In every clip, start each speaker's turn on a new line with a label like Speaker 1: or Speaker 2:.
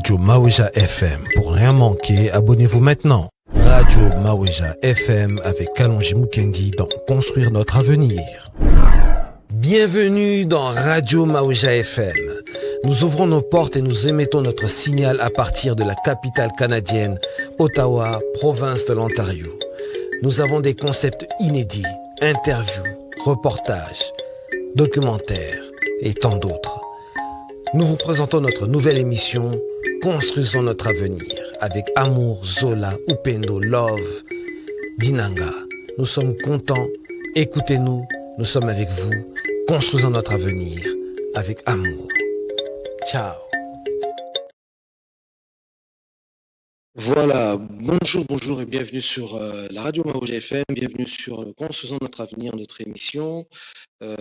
Speaker 1: Radio Maouja FM. Pour rien manquer, abonnez-vous maintenant. Radio Maouja FM avec Kalonji Mukendi dans Construire notre avenir. Bienvenue dans Radio Maouja FM. Nous ouvrons nos portes et nous émettons notre signal à partir de la capitale canadienne, Ottawa, province de l'Ontario. Nous avons des concepts inédits, interviews, reportages, documentaires et tant d'autres. Nous vous présentons notre nouvelle émission Construisons notre avenir avec amour, Zola, Upendo, Love, Dinanga. Nous sommes contents, écoutez-nous, nous sommes avec vous. Construisons notre avenir avec amour. Ciao.
Speaker 2: Voilà, bonjour et bienvenue sur la radio Maouja FM, bienvenue sur Construisons notre avenir, notre émission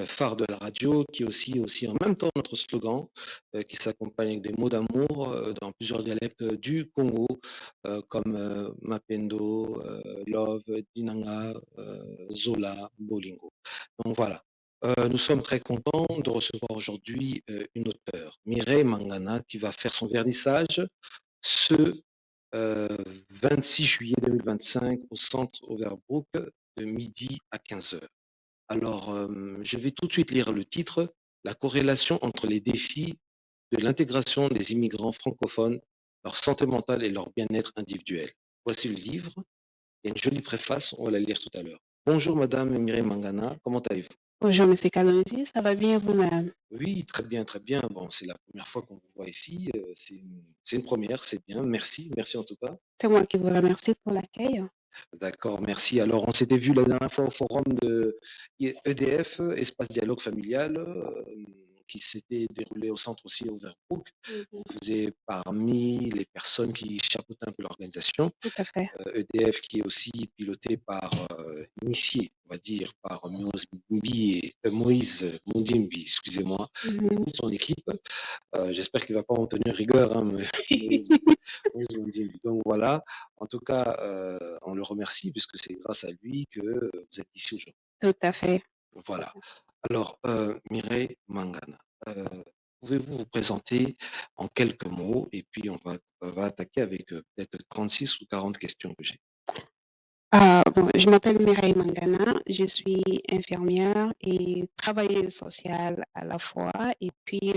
Speaker 2: phare de la radio, qui est aussi en même temps notre slogan, qui s'accompagne avec des mots d'amour dans plusieurs dialectes du Congo, comme Mapendo, Love, Dinanga, Zola, Bolingo. Donc voilà. Nous sommes très contents de recevoir aujourd'hui une auteure, Mireille Mangana, qui va faire son vernissage ce 26 juillet 2025 au centre Overbrook de midi à 15h. Alors, je vais tout de suite lire le titre, La corrélation entre les défis de l'intégration des immigrants francophones, leur santé mentale et leur bien-être individuel. Voici le livre. Il y a une jolie préface, on va la lire tout à l'heure. Bonjour Madame Mireille Mangana, comment allez-vous?
Speaker 3: Bonjour Monsieur Kalonji, ça va bien vous-même?
Speaker 2: Oui, très bien, très bien. Bon, c'est la première fois qu'on vous voit ici. C'est une première, c'est bien. Merci en tout cas.
Speaker 3: C'est moi qui vous remercie pour l'accueil.
Speaker 2: D'accord, merci. Alors, on s'était vu la dernière fois au forum de EDF, Espace Dialogue Familial, qui s'était déroulé au centre aussi Overbrook. On faisait parmi les personnes qui chapeautaient un peu l'organisation.
Speaker 3: Tout à fait.
Speaker 2: EDF qui est aussi piloté par, initié, on va dire, par Moïse Mundimbi, excusez-moi, et toute son équipe. J'espère qu'il ne va pas en tenir rigueur, hein, mais Moïse Mundimbi. Donc voilà, en tout cas, on le remercie puisque c'est grâce à lui que vous êtes ici aujourd'hui.
Speaker 3: Tout à fait.
Speaker 2: Voilà. Alors, Mireille Mangana, pouvez-vous vous présenter en quelques mots et puis on va attaquer avec peut-être 36 ou 40 questions que j'ai.
Speaker 3: Bon, je m'appelle Mireille Mangana, je suis infirmière et travailleuse sociale à la fois. Et puis,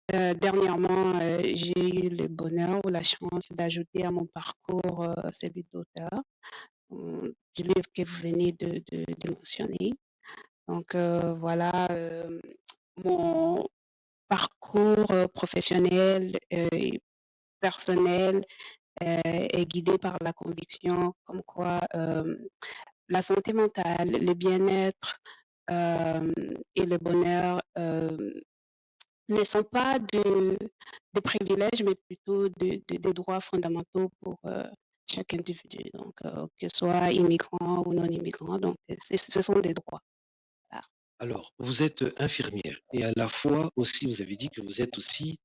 Speaker 3: dernièrement, j'ai eu le bonheur ou la chance d'ajouter à mon parcours celui d'auteur du livre que vous venez de mentionner. Donc, voilà, mon parcours professionnel et personnel est guidé par la conviction comme quoi la santé mentale, le bien-être et le bonheur ne sont pas des privilèges, mais plutôt des droits fondamentaux pour chaque individu, donc que ce soit immigrant ou non immigrant, donc ce sont des droits. Voilà.
Speaker 2: Alors, vous êtes infirmière et à la fois aussi, vous avez dit que vous êtes aussi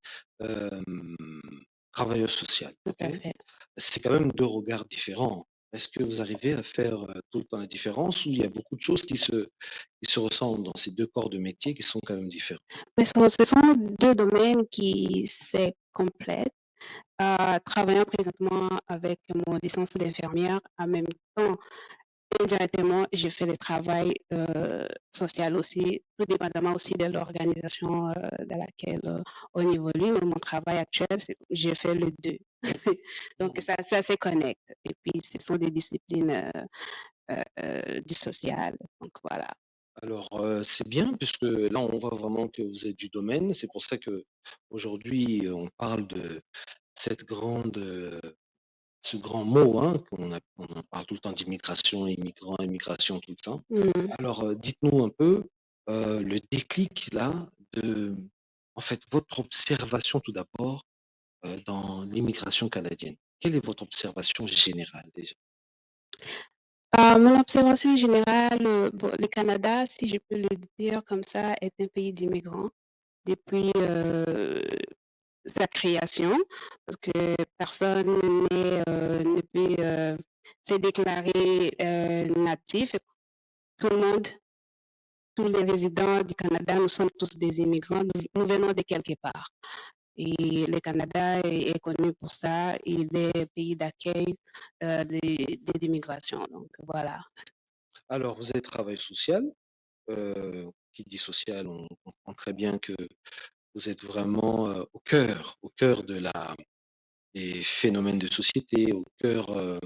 Speaker 2: travailleuse sociale.
Speaker 3: Tout à fait.
Speaker 2: C'est quand même deux regards différents. Est-ce que vous arrivez à faire tout le temps la différence ou il y a beaucoup de choses qui se ressemblent dans ces deux corps de métier qui sont quand même différents?
Speaker 3: Mais ce sont deux domaines qui se complètent. Travaillant présentement avec mon licence d'infirmière, en même temps, indirectement, je fais le travail social aussi, tout dépendamment aussi de l'organisation dans laquelle on évolue. Mais mon travail actuel, je fais le deux. Donc, ça se connecte. Et puis, ce sont des disciplines du social. Donc, voilà.
Speaker 2: Alors, c'est bien puisque là, on voit vraiment que vous êtes du domaine. C'est pour ça que aujourd'hui, on parle de cette ce grand mot, hein, on en parle tout le temps d'immigration, immigrants, immigration tout le temps. Alors, dites-nous un peu le déclic là en fait, votre observation tout d'abord dans l'immigration canadienne. Quelle est votre observation générale déjà?
Speaker 3: Mon observation générale, bon, le Canada, si je peux le dire comme ça, est un pays d'immigrants depuis sa création, parce que personne ne peut se déclarer natif. Tout le monde, tous les résidents du Canada, nous sommes tous des immigrants, nous venons de quelque part. Et le Canada est connu pour ça. Il est pays d'accueil des migrations. Donc, voilà.
Speaker 2: Alors, vous êtes travail social. Qui dit social, on comprend très bien que vous êtes vraiment au cœur des phénomènes de société, au cœur de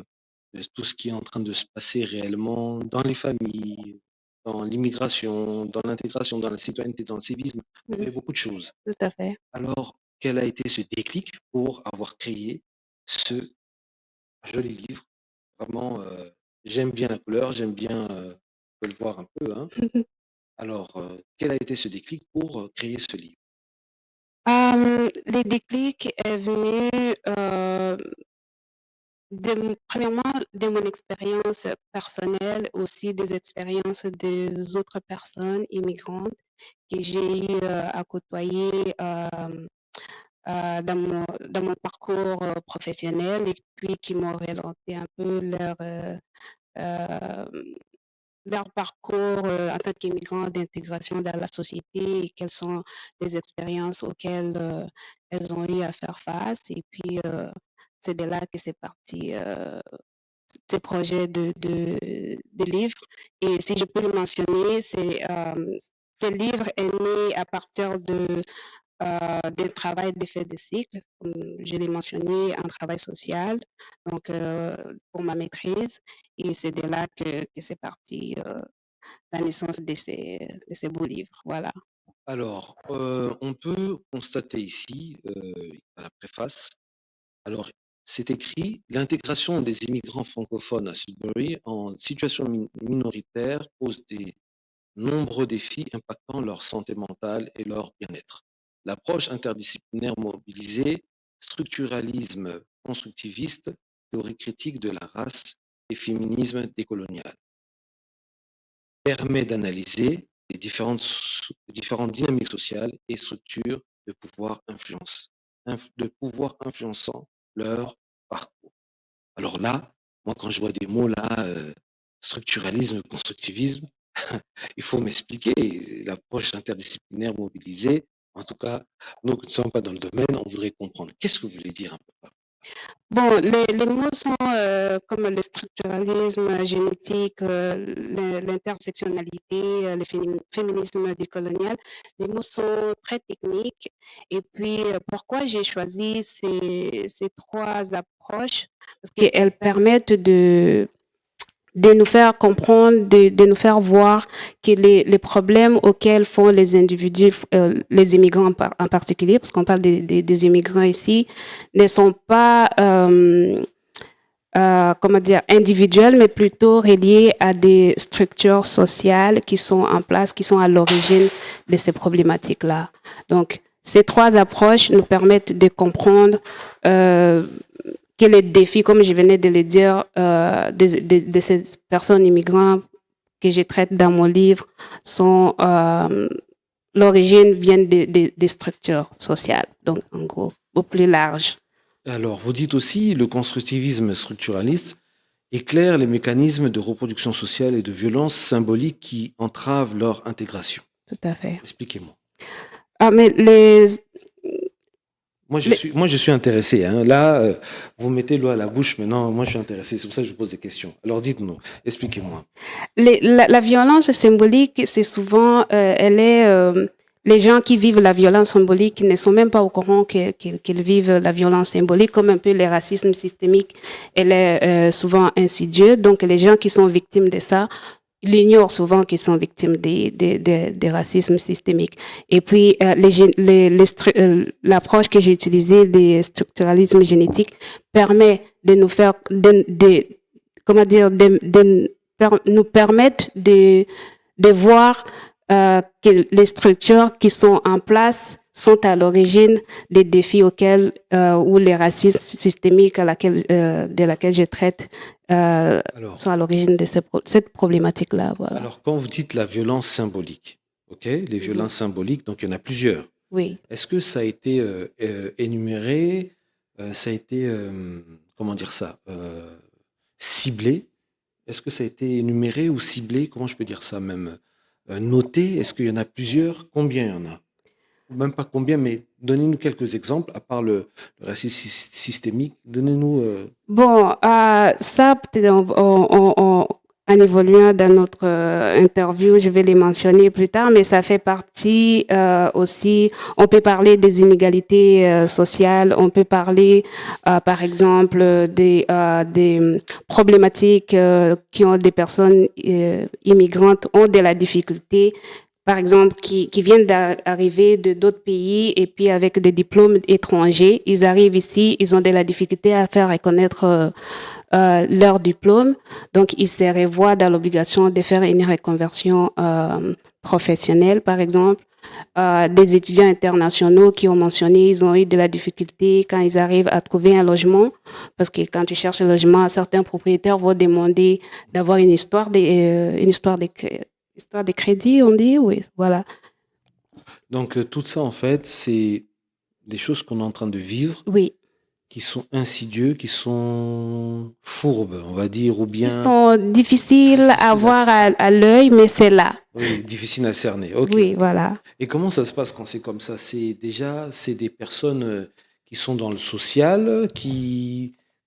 Speaker 2: tout ce qui est en train de se passer réellement dans les familles, dans l'immigration, dans l'intégration, dans la citoyenneté, dans le civisme. Vous
Speaker 3: Mhm.
Speaker 2: avez beaucoup de choses.
Speaker 3: Tout à fait.
Speaker 2: Alors, quel a été ce déclic pour avoir créé ce joli livre? Vraiment, j'aime bien la couleur, j'aime bien, on peut le voir un peu, hein. Alors, quel a été ce déclic pour créer ce livre?
Speaker 3: Le déclic est venu premièrement de mon expérience personnelle, aussi des expériences des autres personnes immigrantes que j'ai eu à côtoyer dans mon parcours professionnel et puis qui m'ont relaté un peu euh, leur parcours en tant qu'immigrants d'intégration dans la société et quelles sont les expériences auxquelles elles ont eu à faire face. Et puis, c'est de là que c'est parti, ce projet de livre. Et si je peux le mentionner, ce livre est né à partir d'un travail d'effet de cycle, comme je l'ai mentionné, un travail social, donc pour ma maîtrise. Et c'est de là que c'est parti la naissance de ces beaux livres. Voilà.
Speaker 2: Alors, on peut constater ici, à la préface, alors c'est écrit: «L'intégration des immigrants francophones à Sudbury en situation minoritaire pose des nombreux défis impactant leur santé mentale et leur bien-être. L'approche interdisciplinaire mobilisée, structuralisme constructiviste, théorie critique de la race et féminisme décolonial, permet d'analyser les différentes dynamiques sociales et structures de pouvoir influençant leur parcours.» Alors là, moi, quand je vois des mots là, structuralisme, constructivisme, il faut m'expliquer l'approche interdisciplinaire mobilisée. En tout cas, nous qui ne sommes pas dans le domaine, on voudrait comprendre. Qu'est-ce que vous voulez dire un peu par
Speaker 3: Bon, les mots sont comme le structuralisme génétique, l'intersectionnalité, le féminisme décolonial. Les mots sont très techniques. Et puis, pourquoi j'ai choisi ces trois approches? Parce qu'elles permettent de nous faire comprendre, de nous faire voir que les problèmes auxquels font les individus, les immigrants en particulier, parce qu'on parle des immigrants ici, ne sont pas, comment dire, individuels, mais plutôt reliés à des structures sociales qui sont en place, qui sont à l'origine de ces problématiques-là. Donc, ces trois approches nous permettent de comprendre que les défis, comme je venais de le dire, de ces personnes immigrantes que je traite dans mon livre, sont l'origine vient des structures sociales, donc en gros, au plus large.
Speaker 2: Alors, vous dites aussi le constructivisme structuraliste éclaire les mécanismes de reproduction sociale et de violence symbolique qui entravent leur intégration.
Speaker 3: Tout à fait.
Speaker 2: Expliquez-moi.
Speaker 3: Ah, mais
Speaker 2: Moi, je suis intéressé. Hein. Là, vous mettez l'eau à la bouche. Maintenant, moi, je suis intéressé. C'est pour ça que je vous pose des questions. Alors, dites-nous, expliquez-moi.
Speaker 3: La violence symbolique, c'est souvent, les gens qui vivent la violence symbolique ne sont même pas au courant qu'ils vivent la violence symbolique, comme un peu le racisme systémique, elle est souvent insidieux. Donc, les gens qui sont victimes de ça, ils ignorent souvent qu'ils sont victimes des racismes systémiques. Et puis, l'approche que j'ai utilisée des structuralisme génétique permet de nous faire, comment dire, nous permettre de voir que les structures qui sont en place sont à l'origine des défis auxquels ou les racismes systémiques de laquelle je traite sont à l'origine de cette problématique-là. Voilà.
Speaker 2: Alors, quand vous dites la violence symbolique, ok, les violences symboliques, donc il y en a plusieurs.
Speaker 3: Oui.
Speaker 2: Est-ce que ça a été énuméré, ça a été, comment dire ça, ciblé? Est-ce que ça a été énuméré ou ciblé? Comment je peux dire ça même? Noté? Est-ce qu'il y en a plusieurs? Combien il y en a? même pas combien, mais donnez-nous quelques exemples, à part le racisme systémique. Donnez-nous.
Speaker 3: Bon, ça, peut-être en évoluant dans notre interview, je vais les mentionner plus tard, mais ça fait partie aussi, on peut parler des inégalités sociales, on peut parler, par exemple, des problématiques qui ont des personnes immigrantes ont de la difficulté, par exemple, qui viennent d'arriver de d'autres pays et puis avec des diplômes étrangers, ils arrivent ici, ils ont de la difficulté à faire reconnaître leur diplôme. Donc, ils se revoient dans l'obligation de faire une reconversion professionnelle, par exemple. Des étudiants internationaux qui ont mentionné, ils ont eu de la difficulté quand ils arrivent à trouver un logement, parce que quand tu cherches un logement, certains propriétaires vont demander d'avoir une histoire de crédit, on dit, oui, voilà.
Speaker 2: Donc, tout ça, en fait, c'est des choses qu'on est en train de vivre,
Speaker 3: Oui,
Speaker 2: qui sont insidieux, qui sont fourbes, on va dire, ou
Speaker 3: ils
Speaker 2: bien
Speaker 3: sont difficiles à voir à l'œil, mais c'est là.
Speaker 2: oui, difficiles à cerner. Ok.
Speaker 3: Oui, voilà.
Speaker 2: Et comment ça se passe quand c'est comme ça? C'est des personnes qui sont dans le social,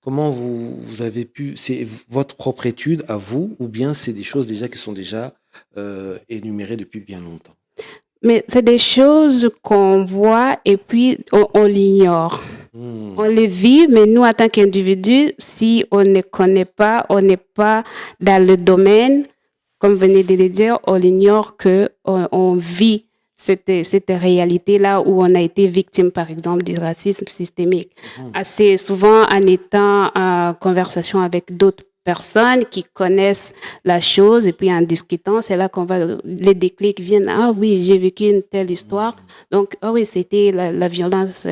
Speaker 2: comment vous avez pu, c'est votre propre étude à vous, ou bien c'est des choses déjà qui sont déjà énumérées depuis bien longtemps?
Speaker 3: Mais c'est des choses qu'on voit et puis on l'ignore.
Speaker 2: Hmm.
Speaker 3: On les vit, mais nous, en tant qu'individus, si on ne connaît pas, on n'est pas dans le domaine, comme vous venez de le dire, on ignore qu'on vit cette réalité-là où on a été victime, par exemple, du racisme systémique. Assez souvent, en étant en conversation avec d'autres personnes qui connaissent la chose et puis en discutant, c'est là qu'on va, les déclics viennent. Ah oui, j'ai vécu une telle histoire. Donc, ah oui, c'était la violence,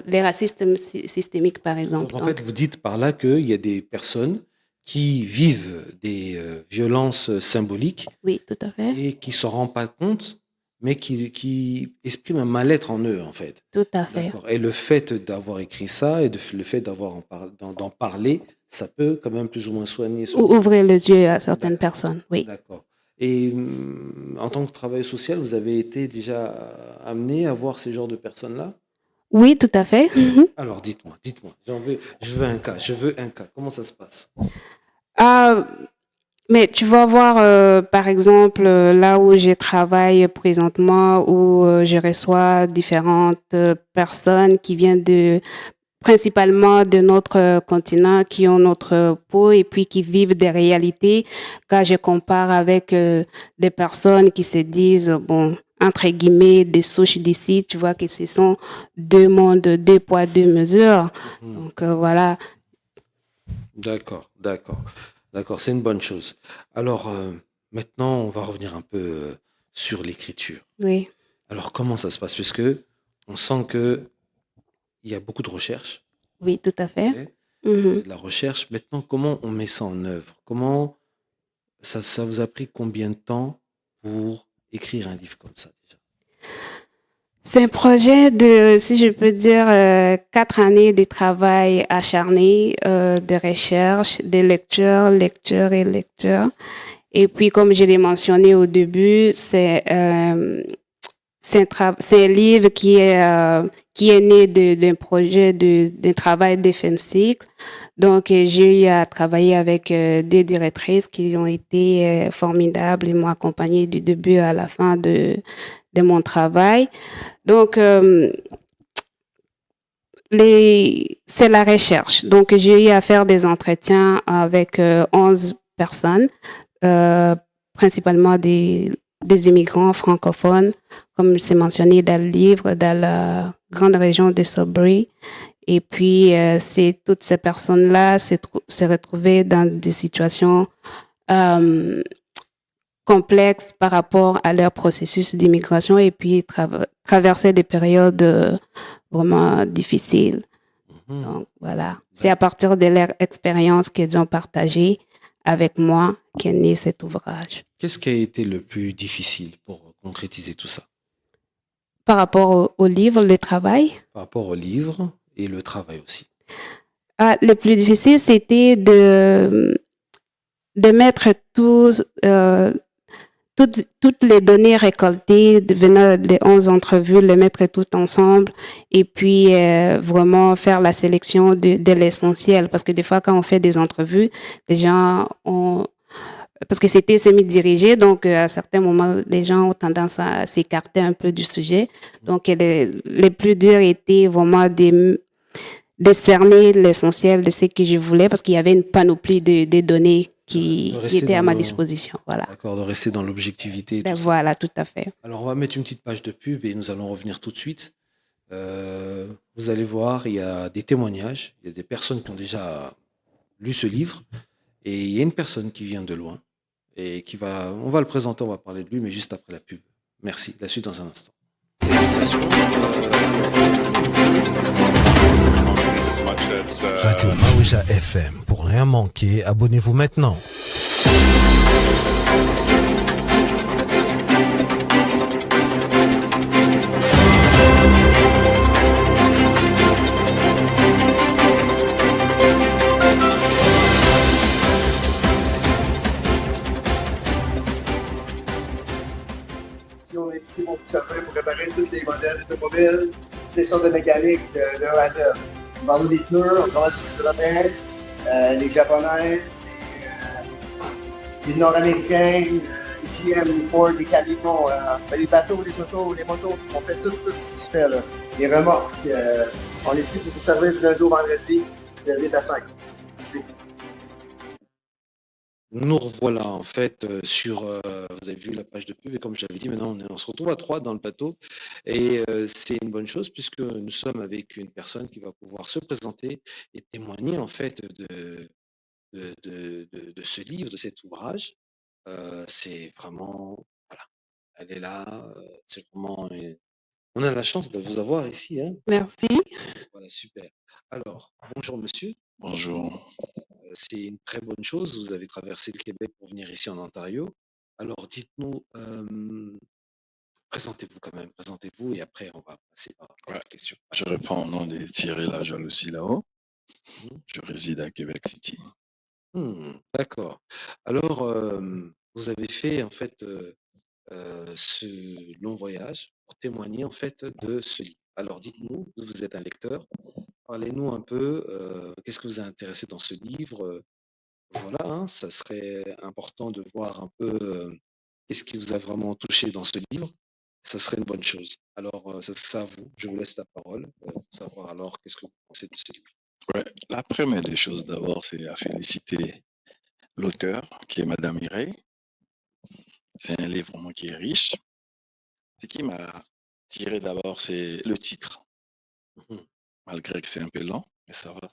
Speaker 3: les racismes systémiques, par exemple.
Speaker 2: Donc, en fait, vous dites par là qu'il y a des personnes qui vivent des violences symboliques
Speaker 3: Oui, tout à fait.
Speaker 2: et qui ne s'en rendent pas compte, mais qui expriment un mal-être en eux, en fait.
Speaker 3: Tout à fait.
Speaker 2: D'accord. Et le fait d'avoir écrit ça et le fait d'en parler, ça peut quand même plus ou moins soigner.
Speaker 3: Ou ouvrir les yeux à certaines personnes, oui.
Speaker 2: D'accord. Et en tant que travailleur social, vous avez été déjà amené à voir ces genres de personnes-là?
Speaker 3: Oui, tout à fait.
Speaker 2: Alors, dites-moi. Je veux un cas. Comment ça se passe?
Speaker 3: Mais tu vas voir, par exemple, là où je travaille présentement, où je reçois différentes personnes qui viennent principalement de notre continent, qui ont notre peau et puis qui vivent des réalités. Quand je compare avec des personnes qui se disent, bon, entre guillemets, des souches d'ici, tu vois que ce sont deux mondes, deux poids, deux mesures. Donc voilà.
Speaker 2: D'accord. C'est une bonne chose. Alors, maintenant, on va revenir un peu sur l'écriture.
Speaker 3: Oui.
Speaker 2: Alors, comment ça se passe? Puisque on sent qu'il y a beaucoup de recherche.
Speaker 3: Oui, tout à fait.
Speaker 2: Okay. De la recherche. Maintenant, comment on met ça en œuvre? Ça vous a pris combien de temps pour écrire un livre comme ça déjà?
Speaker 3: C'est un projet si je peux dire, 4 années de travail acharné, de recherche, de lecture. Et puis, comme je l'ai mentionné au début, c'est un livre qui est né d'un projet d'un travail de fin de cycle. Donc, j'ai eu à travailler avec des directrices qui ont été formidables et m'ont accompagnée du début à la fin de mon travail. Donc, c'est la recherche. Donc, j'ai eu à faire des entretiens avec 11 personnes, principalement des immigrants francophones, comme c'est mentionné dans le livre, dans la grande région de Sudbury. Et puis, toutes ces personnes-là se retrouvaient dans des situations complexes par rapport à leur processus d'immigration et puis traverser des périodes vraiment difficiles. Donc, voilà. C'est à partir de leur expérience qu'ils ont partagée avec moi qu'est né cet ouvrage.
Speaker 2: Qu'est-ce qui a été le plus difficile pour concrétiser tout ça?
Speaker 3: Par rapport au livre, le travail?
Speaker 2: Par rapport au livre et le travail aussi.
Speaker 3: Le plus difficile, c'était de mettre toutes les données récoltées venant des 11 entrevues, les mettre toutes ensemble et puis vraiment faire la sélection de l'essentiel. Parce que des fois, quand on fait des entrevues, les gens ont... Parce que c'était semi-dirigé, donc à certains moments, les gens ont tendance à s'écarter un peu du sujet. Donc, les plus durs étaient vraiment décerner l'essentiel de ce que je voulais parce qu'il y avait une panoplie de données qui étaient à ma disposition. Voilà.
Speaker 1: D'accord, de rester dans l'objectivité.
Speaker 3: Voilà, tout à fait.
Speaker 1: Alors, on va mettre une petite page de pub et nous allons revenir tout de suite. Vous allez voir, il y a des témoignages, il y a des personnes qui ont déjà lu ce livre et il y a une personne qui vient de loin et on va le présenter, on va parler de lui, mais juste après la pub. Merci. La suite dans un instant. Radio Maouja FM. Pour rien manquer, abonnez-vous maintenant.
Speaker 4: On est ici pour vous servir, pour réparer tous les modèles d'automobiles, toutes les sortes de mécaniques de A à Z. On parle des pneus, on parle des Européens, les Japonaises, les Nord-Américains, les GM, les Ford, les camions, les bateaux, les autos, les motos, on fait tout ce qui se fait là. Les remorques, on est ici pour vous servir du lundi au vendredi, de 8 à 5. Merci.
Speaker 2: Nous revoilà en fait sur, vous avez vu la page de pub et comme j'avais dit, maintenant on se retrouve à 3 dans le plateau et c'est une bonne chose puisque nous sommes avec une personne qui va pouvoir se présenter et témoigner en fait de ce livre, de cet ouvrage. C'est vraiment, voilà, elle est là, c'est vraiment, on a la chance de vous avoir ici, hein.
Speaker 3: Merci.
Speaker 2: Voilà, super. Alors, bonjour monsieur.
Speaker 5: Bonjour.
Speaker 2: C'est une très bonne chose. Vous avez traversé le Québec pour venir ici en Ontario. Alors, dites-nous, présentez-vous quand même, présentez-vous et après on va passer par la question.
Speaker 5: Je réponds au nom de Thierry Lajalousie là-haut.
Speaker 2: Mhm.
Speaker 5: Je réside à Québec City.
Speaker 2: D'accord. Alors, vous avez fait en fait ce long voyage pour témoigner en fait de ce livre. Alors, dites-nous, vous êtes un lecteur. Parlez-nous un peu, qu'est-ce que vous a intéressé dans ce livre? Voilà, hein, ça serait important de voir un peu qu'est-ce qui vous a vraiment touché dans ce livre. Ça serait une bonne chose. Alors, c'est à vous. Je vous laisse la parole pour savoir alors qu'est-ce que vous pensez de ce livre.
Speaker 5: Ouais, la première des choses d'abord, c'est à féliciter l'auteur, qui est Madame Mireille. C'est un livre vraiment qui est riche. Ce qui m'a tiré d'abord, c'est le titre. Malgré que c'est un peu lent, mais ça va.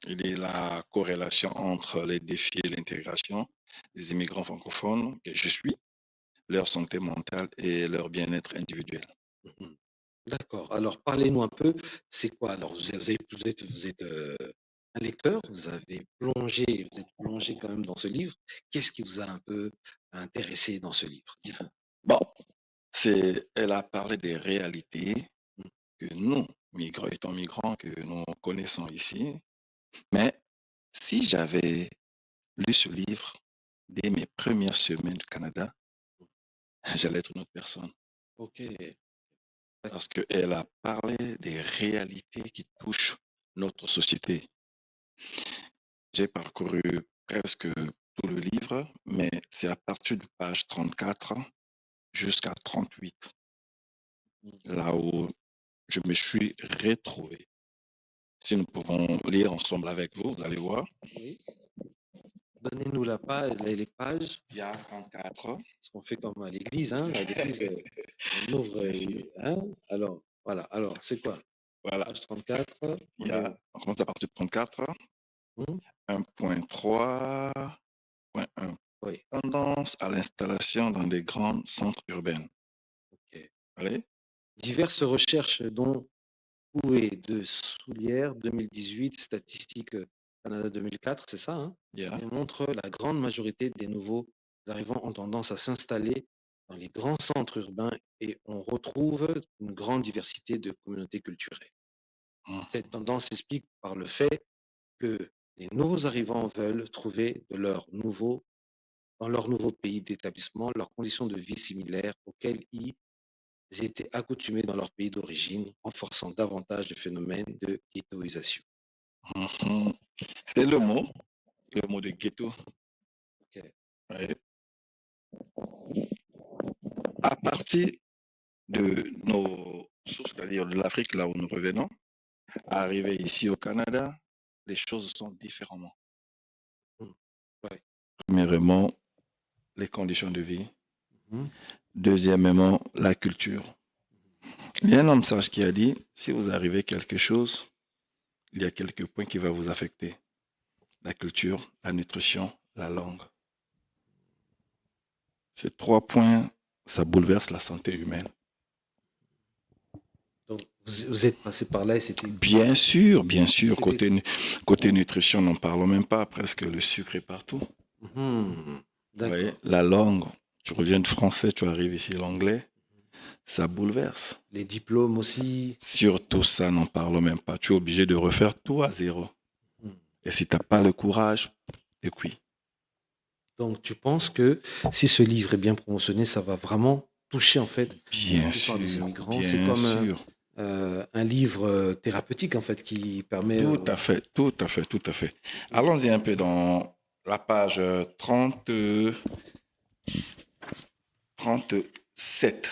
Speaker 5: Il est la corrélation entre les défis et l'intégration des immigrants francophones que je suis, leur santé mentale et leur bien-être individuel.
Speaker 2: D'accord. Alors, parlez-nous un peu. C'est quoi? Alors, vous êtes un lecteur, vous êtes plongé quand même dans ce livre. Qu'est-ce qui vous a un peu intéressé dans ce livre?
Speaker 5: Bon, elle a parlé des réalités que nous, étant migrants, que nous connaissons ici. Mais si j'avais lu ce livre dès mes premières semaines du Canada, j'allais être une autre personne.
Speaker 2: Ok.
Speaker 5: Parce qu'elle a parlé des réalités qui touchent notre société. J'ai parcouru presque tout le livre, mais c'est à partir de page 34 jusqu'à 38, là où je me suis retrouvé. Si nous pouvons lire ensemble avec vous, vous allez voir.
Speaker 2: Oui. Donnez-nous les pages.
Speaker 5: Il y a 34.
Speaker 2: Ce qu'on fait comme à l'église, hein. À l'église, on ouvre, hein. Alors, voilà. Alors, c'est quoi?
Speaker 5: Voilà.
Speaker 2: Page 34.
Speaker 5: On commence à partir de 34. 1.3.1.
Speaker 2: Oui.
Speaker 5: Tendance à l'installation dans des grands centres urbains.
Speaker 2: Ok.
Speaker 5: Allez.
Speaker 2: Diverses recherches dont Pouet de Soulière 2018, Statistique Canada 2004, c'est ça, hein,
Speaker 5: Yeah.
Speaker 2: et montre la grande majorité des nouveaux arrivants ont tendance à s'installer dans les grands centres urbains et on retrouve une grande diversité de communautés culturelles. Cette tendance s'explique par le fait que les nouveaux arrivants veulent trouver de leur nouveau dans leur nouveau pays d'établissement leurs conditions de vie similaires auxquelles ils étaient accoutumés dans leur pays d'origine, renforçant davantage le phénomène de ghettoisation.
Speaker 5: Mhm. C'est le mot de ghetto.
Speaker 2: Ok.
Speaker 5: Ouais. À partir de nos sources, c'est-à-dire de l'Afrique, là où nous revenons, arriver ici au Canada, les choses sont différemment.
Speaker 2: Mm. Ouais.
Speaker 5: Premièrement, les conditions de vie.
Speaker 2: Mhm.
Speaker 5: Deuxièmement, la culture. Il y a un homme sage qui a dit, si vous arrivez quelque chose, il y a quelques points qui vont vous affecter. La culture, la nutrition, la langue. Ces 3 points, ça bouleverse la santé humaine.
Speaker 1: Donc, vous êtes passé par là et c'était...
Speaker 5: Bien sûr,
Speaker 1: C'était-
Speaker 5: côté nutrition, n'en parlons même pas, presque le sucre est partout.
Speaker 1: Mhm.
Speaker 5: Vous
Speaker 1: D'accord.
Speaker 5: voyez, la langue, tu reviens de français, tu arrives ici l'anglais, ça bouleverse.
Speaker 1: Les diplômes aussi.
Speaker 5: Surtout ça, n'en parlons même pas. Tu es obligé de refaire tout à zéro.
Speaker 1: Mhm.
Speaker 5: Et si tu n'as pas le courage, t'es cuit.
Speaker 1: Donc, tu penses que si ce livre est bien promotionné, ça va vraiment toucher en fait
Speaker 5: Bien
Speaker 1: la plupart de ces
Speaker 5: sûr,
Speaker 1: migrants. C'est
Speaker 5: bien
Speaker 1: comme
Speaker 5: sûr.
Speaker 1: un livre thérapeutique en fait qui permet...
Speaker 5: Tout à fait, tout à fait, tout à fait. Allons-y un peu dans la page 37.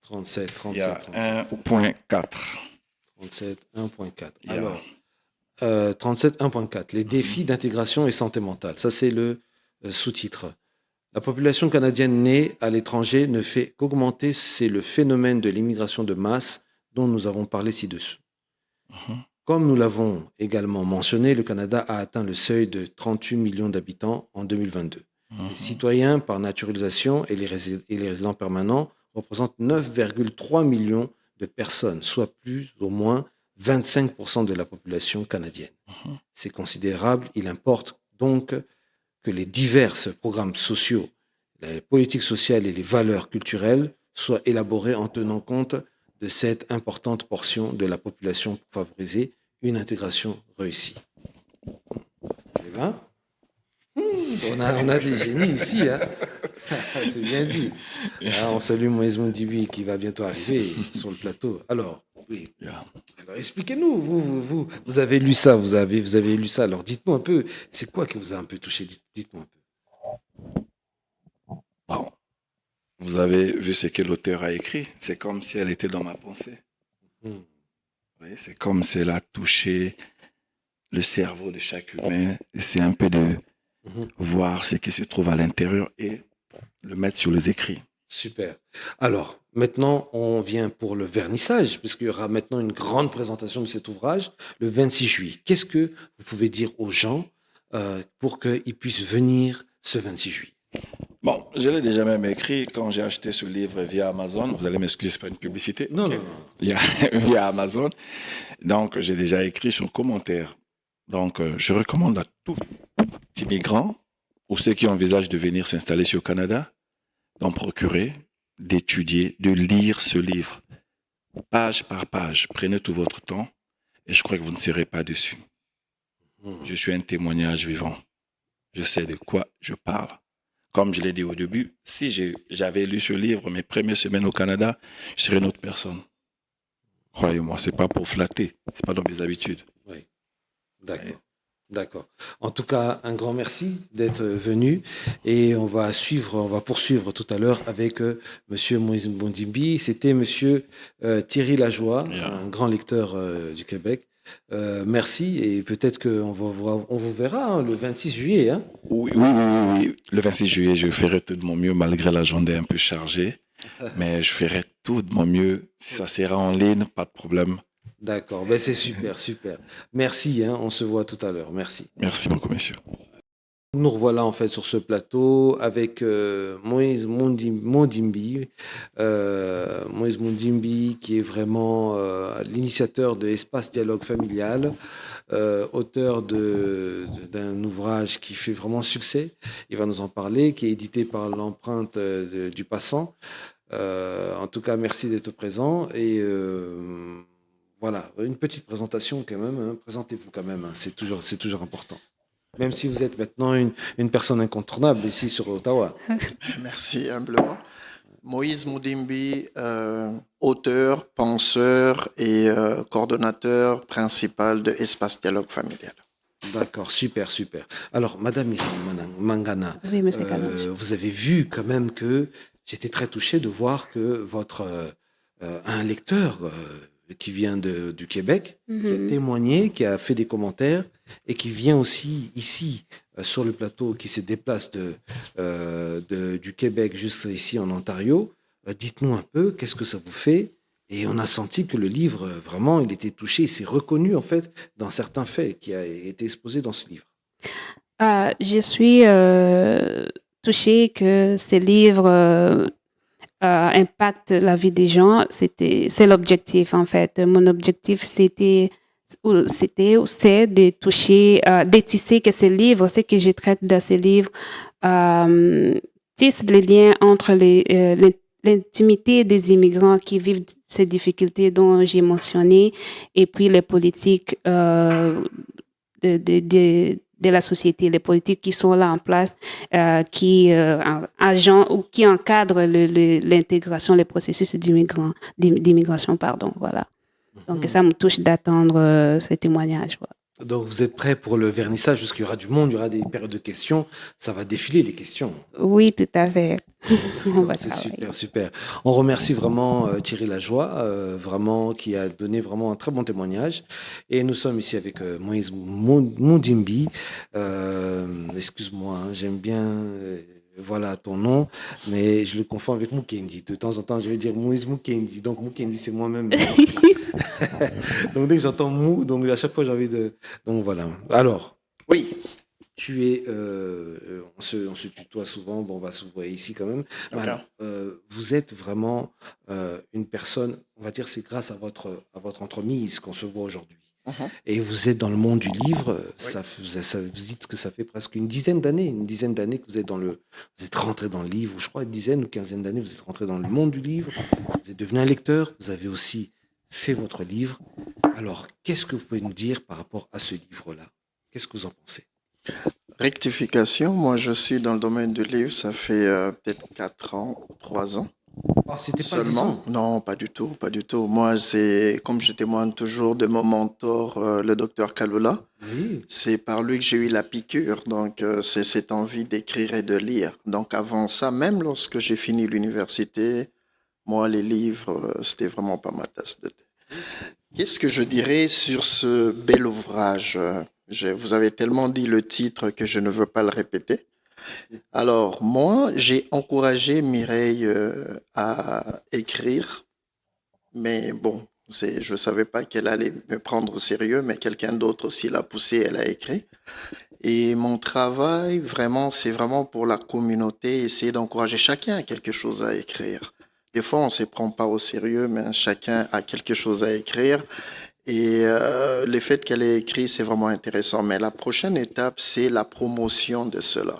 Speaker 1: 37,
Speaker 5: Il y a
Speaker 1: 37,
Speaker 5: 1.4.
Speaker 1: 37, 1.4.
Speaker 5: Il y a-
Speaker 1: Alors, 37, 1.4. Les défis d'intégration et santé mentale. Ça, c'est le sous-titre. La population canadienne née à l'étranger ne fait qu'augmenter. C'est le phénomène de l'immigration de masse dont nous avons parlé ci-dessous.
Speaker 5: Mhm.
Speaker 1: Comme nous l'avons également mentionné, le Canada a atteint le seuil de 38 millions d'habitants en 2022.
Speaker 5: Mhm.
Speaker 1: Les citoyens par naturalisation et les résidents permanents représentent 9,3 millions de personnes, soit plus ou moins 25% de la population canadienne.
Speaker 5: Mhm.
Speaker 1: C'est considérable. Il importe donc que les divers programmes sociaux, les politiques sociales et les valeurs culturelles soient élaborés en tenant compte de cette importante portion de la population pour favoriser une intégration réussie. Eh ben, on a des génies ici, hein. C'est bien dit. Ah, on salue Moïse Mondibi qui va bientôt arriver sur le plateau. Alors, oui.
Speaker 5: Yeah.
Speaker 1: Alors, expliquez-nous, vous avez lu ça, vous avez lu ça. Alors, dites-nous un peu, c'est quoi qui vous a un peu touché? Dites-nous un peu.
Speaker 5: Bon. Vous avez vu ce que l'auteur a écrit. C'est comme si elle était dans ma pensée.
Speaker 1: Hmm.
Speaker 5: Vous voyez, c'est comme si elle a touché le cerveau de chaque humain. Et c'est un peu de
Speaker 1: Mhm.
Speaker 5: voir ce qui se trouve à l'intérieur et le mettre sur les écrits.
Speaker 1: Super. Alors, maintenant, on vient pour le vernissage, puisqu'il y aura maintenant une grande présentation de cet ouvrage le 26 juillet. Qu'est-ce que vous pouvez dire aux gens pour qu'ils puissent venir ce 26 juillet?
Speaker 5: Bon, je l'ai déjà même écrit quand j'ai acheté ce livre via Amazon. Vous allez m'excuser, c'est pas une publicité.
Speaker 1: Non,
Speaker 5: Ok.
Speaker 1: non, non.
Speaker 5: Via Amazon. Donc, j'ai déjà écrit son commentaire. Donc, je recommande à tous les migrants ou ceux qui envisagent de venir s'installer sur le Canada d'en procurer, d'étudier, de lire ce livre, page par page. Prenez tout votre temps et je crois que vous ne serez pas déçus. Je suis un témoignage vivant. Je sais de quoi je parle. Comme je l'ai dit au début, si j'avais lu ce livre mes premières semaines au Canada, je serais une autre personne. Croyez-moi, c'est pas pour flatter, c'est pas dans mes habitudes.
Speaker 1: Oui, d'accord. D'accord. En tout cas, un grand merci d'être venu et on va poursuivre tout à l'heure avec Monsieur Moïse Bondimbi. C'était Monsieur Thierry Lajoie,
Speaker 5: Yeah.
Speaker 1: un grand lecteur du Québec. Merci et peut-être qu'on on vous verra hein, le 26 juillet. Hein.
Speaker 5: Oui, oui, oui, oui, oui. Le 26 juillet, je ferai tout de mon mieux malgré la journée un peu chargée. Mais je ferai tout de mon mieux. Si ça sera en ligne, pas de problème.
Speaker 1: D'accord, ben, c'est super, super. Merci, hein, on se voit tout à l'heure. Merci.
Speaker 5: Merci beaucoup, messieurs.
Speaker 1: Nous revoilà en fait sur ce plateau avec Moïse Mondimbi. Moïse Mondimbi qui est vraiment l'initiateur de Espace Dialogue Familial, auteur d'un ouvrage qui fait vraiment succès. Il va nous en parler, qui est édité par l'empreinte du passant. En tout cas, merci d'être présent et voilà, une petite présentation quand même. Hein. Présentez-vous quand même, hein. C'est toujours important. même si vous êtes maintenant une personne incontournable ici sur Ottawa.
Speaker 6: Merci humblement. Moïse Moudimbi, auteur, penseur et coordonnateur principal de Espace Dialogue Familial.
Speaker 1: D'accord, super, super. Alors, Madame Irène Mangana,
Speaker 3: Oui, monsieur Kalonji.
Speaker 1: vous avez vu quand même que j'étais très touché de voir que votre un lecteur qui vient du Québec, qui a témoigné, qui a fait des commentaires et qui vient aussi ici sur le plateau, qui se déplace du Québec jusqu'à ici en Ontario. Dites-nous un peu, qu'est-ce que ça vous fait? Et on a senti que le livre, vraiment, il était touché, il s'est reconnu en fait dans certains faits qui a été exposé dans ce livre.
Speaker 3: Je suis touchée que ces livres impactent la vie des gens. C'est l'objectif en fait. Mon objectif c'est de toucher, d'étisser que ces livres, ce que je traite dans ces livres, tissent les liens entre l'intimité des immigrants qui vivent ces difficultés dont j'ai mentionné et puis les politiques de la société, les politiques qui sont là en place, qui agent ou qui encadrent l'intégration, les processus d'immigration, pardon, voilà. Donc ça me touche d'attendre ces témoignages. Voilà.
Speaker 1: Donc vous êtes prêts pour le vernissage, parce qu'il y aura du monde, il y aura des périodes de questions, ça va défiler les questions.
Speaker 3: Oui, tout à fait.
Speaker 1: C'est super, super. On remercie vraiment Thierry Lajoie, vraiment, qui a donné vraiment un très bon témoignage. Et nous sommes ici avec Moïse Moudimbi. Excuse-moi, hein, j'aime bien voilà ton nom, mais je le confonds avec Mukendi. De temps en temps, je vais dire Moïse Mukendi. Donc Mukendi, c'est moi-même. Donc dès que j'entends Mou, donc à chaque fois j'ai envie de... Donc voilà. Alors,
Speaker 6: oui.
Speaker 1: Tu es... on se tutoie souvent, bon, on va se voir ici quand même.
Speaker 6: Alors,
Speaker 1: vous êtes vraiment une personne, on va dire c'est grâce à votre entremise qu'on se voit aujourd'hui. Et vous êtes dans le monde du livre, vous dites que ça fait presque une dizaine d'années que vous êtes vous êtes rentré dans le livre, ou je crois une dizaine ou quinzaine d'années, vous êtes rentré dans le monde du livre, vous êtes devenu un lecteur, vous avez aussi fait votre livre. Alors, qu'est-ce que vous pouvez nous dire par rapport à ce livre-là? Qu'est-ce que vous en pensez?
Speaker 6: Rectification, moi je suis dans le domaine du livre, ça fait peut-être 4 ans, 3 ans.
Speaker 1: C'était
Speaker 6: Seulement?
Speaker 1: pas
Speaker 6: Non, pas du tout, pas du tout. Moi, c'est comme je témoigne toujours de mon mentor, le docteur Kalula.
Speaker 1: Oui.
Speaker 6: C'est par lui que j'ai eu la piqûre, donc c'est cette envie d'écrire et de lire. Donc avant ça, même lorsque j'ai fini l'université, moi les livres, c'était vraiment pas ma tasse de thé. Qu'est-ce que je dirais sur ce bel ouvrage? Vous avez tellement dit le titre que je ne veux pas le répéter. Alors, moi, j'ai encouragé Mireille à écrire, mais bon, je ne savais pas qu'elle allait me prendre au sérieux, mais quelqu'un d'autre aussi l'a poussée, elle a écrit. Et mon travail, vraiment, c'est vraiment pour la communauté, essayer d'encourager chacun à quelque chose à écrire. Des fois, on ne se prend pas au sérieux, mais chacun a quelque chose à écrire. Et le fait qu'elle ait écrit, c'est vraiment intéressant. Mais la prochaine étape, c'est la promotion de cela.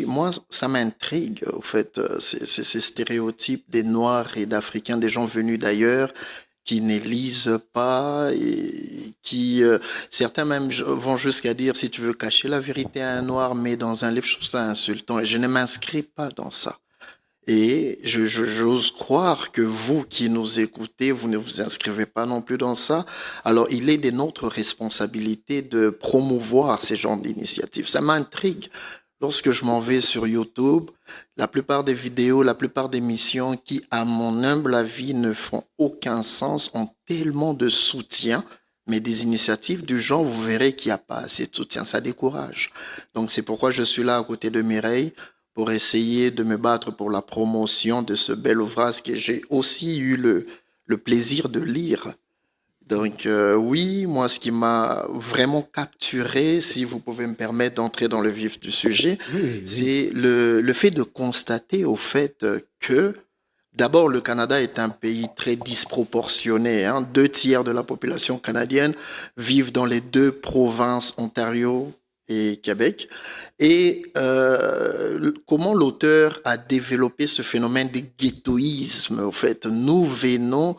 Speaker 6: Moi, ça m'intrigue, au fait, ces stéréotypes des Noirs et d'Africains, des gens venus d'ailleurs, qui ne lisent pas et qui, certains même vont jusqu'à dire, si tu veux cacher la vérité à un Noir, mets dans un livre, je trouve ça insultant. Et je ne m'inscris pas dans ça. Et j'ose croire que vous qui nous écoutez, vous ne vous inscrivez pas non plus dans ça. Alors, il est de notre responsabilité de promouvoir ces genres d'initiatives. Ça m'intrigue. Lorsque je m'en vais sur YouTube, la plupart des vidéos, la plupart des missions qui, à mon humble avis, ne font aucun sens, ont tellement de soutien. Mais des initiatives du genre, vous verrez qu'il n'y a pas assez de soutien. Ça décourage. Donc, c'est pourquoi je suis là à côté de Mireille, pour essayer de me battre pour la promotion de ce bel ouvrage que j'ai aussi eu le plaisir de lire. Donc oui, moi ce qui m'a vraiment capturé, si vous pouvez me permettre d'entrer dans le vif du sujet, c'est le fait de constater au fait que d'abord le Canada est un pays très disproportionné. 2/3 de la population canadienne vivent dans les 2 provinces, Ontario et Québec. Et comment l'auteur a développé ce phénomène de ghettoïsme, au fait. Nous venons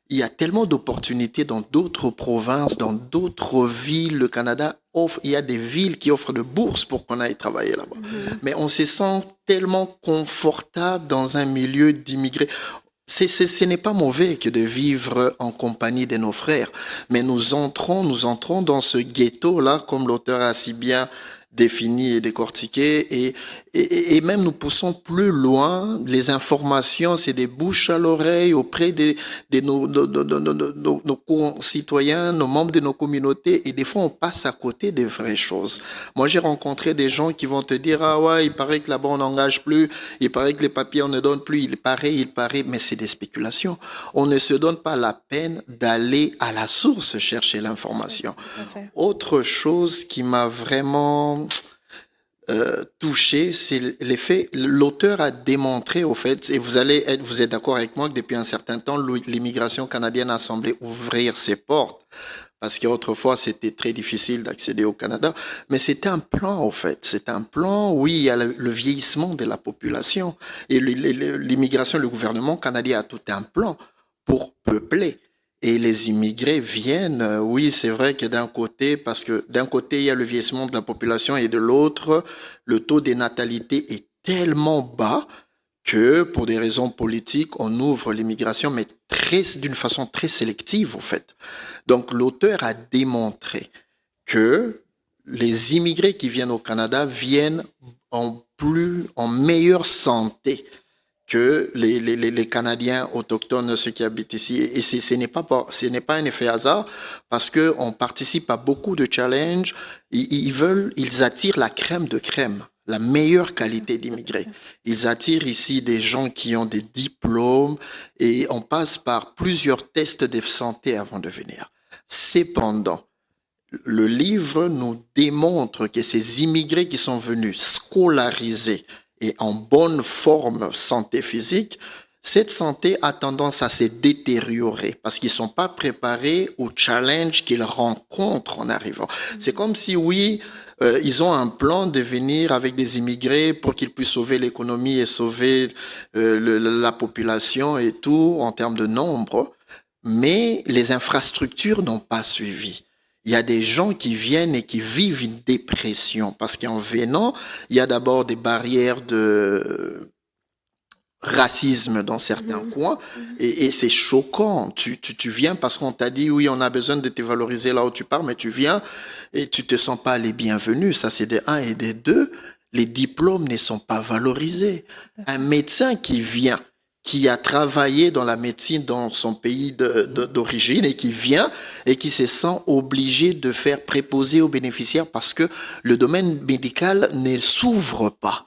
Speaker 6: Il y a tellement d'opportunités dans d'autres provinces, dans d'autres villes. Le Canada offre, il y a des villes qui offrent de bourses pour qu'on aille travailler là-bas. Mais on se sent tellement confortable dans un milieu d'immigrés. Ce n'est pas mauvais que de vivre en compagnie de nos frères, mais nous entrons dans ce ghetto-là, comme l'auteur a si bien défini et décortiqué, et même nous poussons plus loin. Les informations, c'est des bouches à l'oreille auprès de nos concitoyens, nos membres de nos communautés, et des fois on passe à côté des vraies choses. Moi, j'ai rencontré des gens qui vont te dire, ah ouais, il paraît que là-bas on n'engage plus, il paraît que les papiers on ne donne plus, il paraît, mais c'est des spéculations. On ne se donne pas la peine d'aller à la source chercher l'information. Autre chose qui m'a vraiment touché, c'est l'effet. L'auteur a démontré, au fait, et vous êtes d'accord avec moi que depuis un certain temps, l'immigration canadienne a semblé ouvrir ses portes. Parce qu'autrefois, c'était très difficile d'accéder au Canada. Mais c'était un plan, au fait. C'est un plan, oui, il y a le vieillissement de la population. Et l'immigration, le gouvernement canadien a tout un plan pour peupler. Et les immigrés viennent, oui, c'est vrai que d'un côté, parce que d'un côté, il y a le vieillissement de la population et de l'autre, le taux de natalité est tellement bas que pour des raisons politiques, on ouvre l'immigration, mais d'une façon très sélective, au fait. Donc, l'auteur a démontré que les immigrés qui viennent au Canada viennent en meilleure santé que les Canadiens autochtones, ceux qui habitent ici. Et ce n'est pas un effet hasard, parce qu'on participe à beaucoup de challenges. Ils attirent la crème de crème, la meilleure qualité d'immigrés. Ils attirent ici des gens qui ont des diplômes, et on passe par plusieurs tests de santé avant de venir. Cependant, le livre nous démontre que ces immigrés qui sont venus scolarisés et en bonne forme santé physique, cette santé a tendance à se détériorer parce qu'ils ne sont pas préparés aux challenges qu'ils rencontrent en arrivant. C'est comme si, oui, ils ont un plan de venir avec des immigrés pour qu'ils puissent sauver l'économie et sauver la population et tout en termes de nombre, mais les infrastructures n'ont pas suivi. Il y a des gens qui viennent et qui vivent une dépression parce qu'en venant, il y a d'abord des barrières de racisme dans certains coins et c'est choquant. Tu viens parce qu'on t'a dit oui, on a besoin de te valoriser là où tu pars, mais tu viens et tu te sens pas les bienvenus. Ça, c'est des 1 et des 2. Les diplômes ne sont pas valorisés. Un médecin qui vient, qui a travaillé dans la médecine dans son pays d'origine et qui vient et qui se sent obligé de faire préposer aux bénéficiaires parce que le domaine médical ne s'ouvre pas.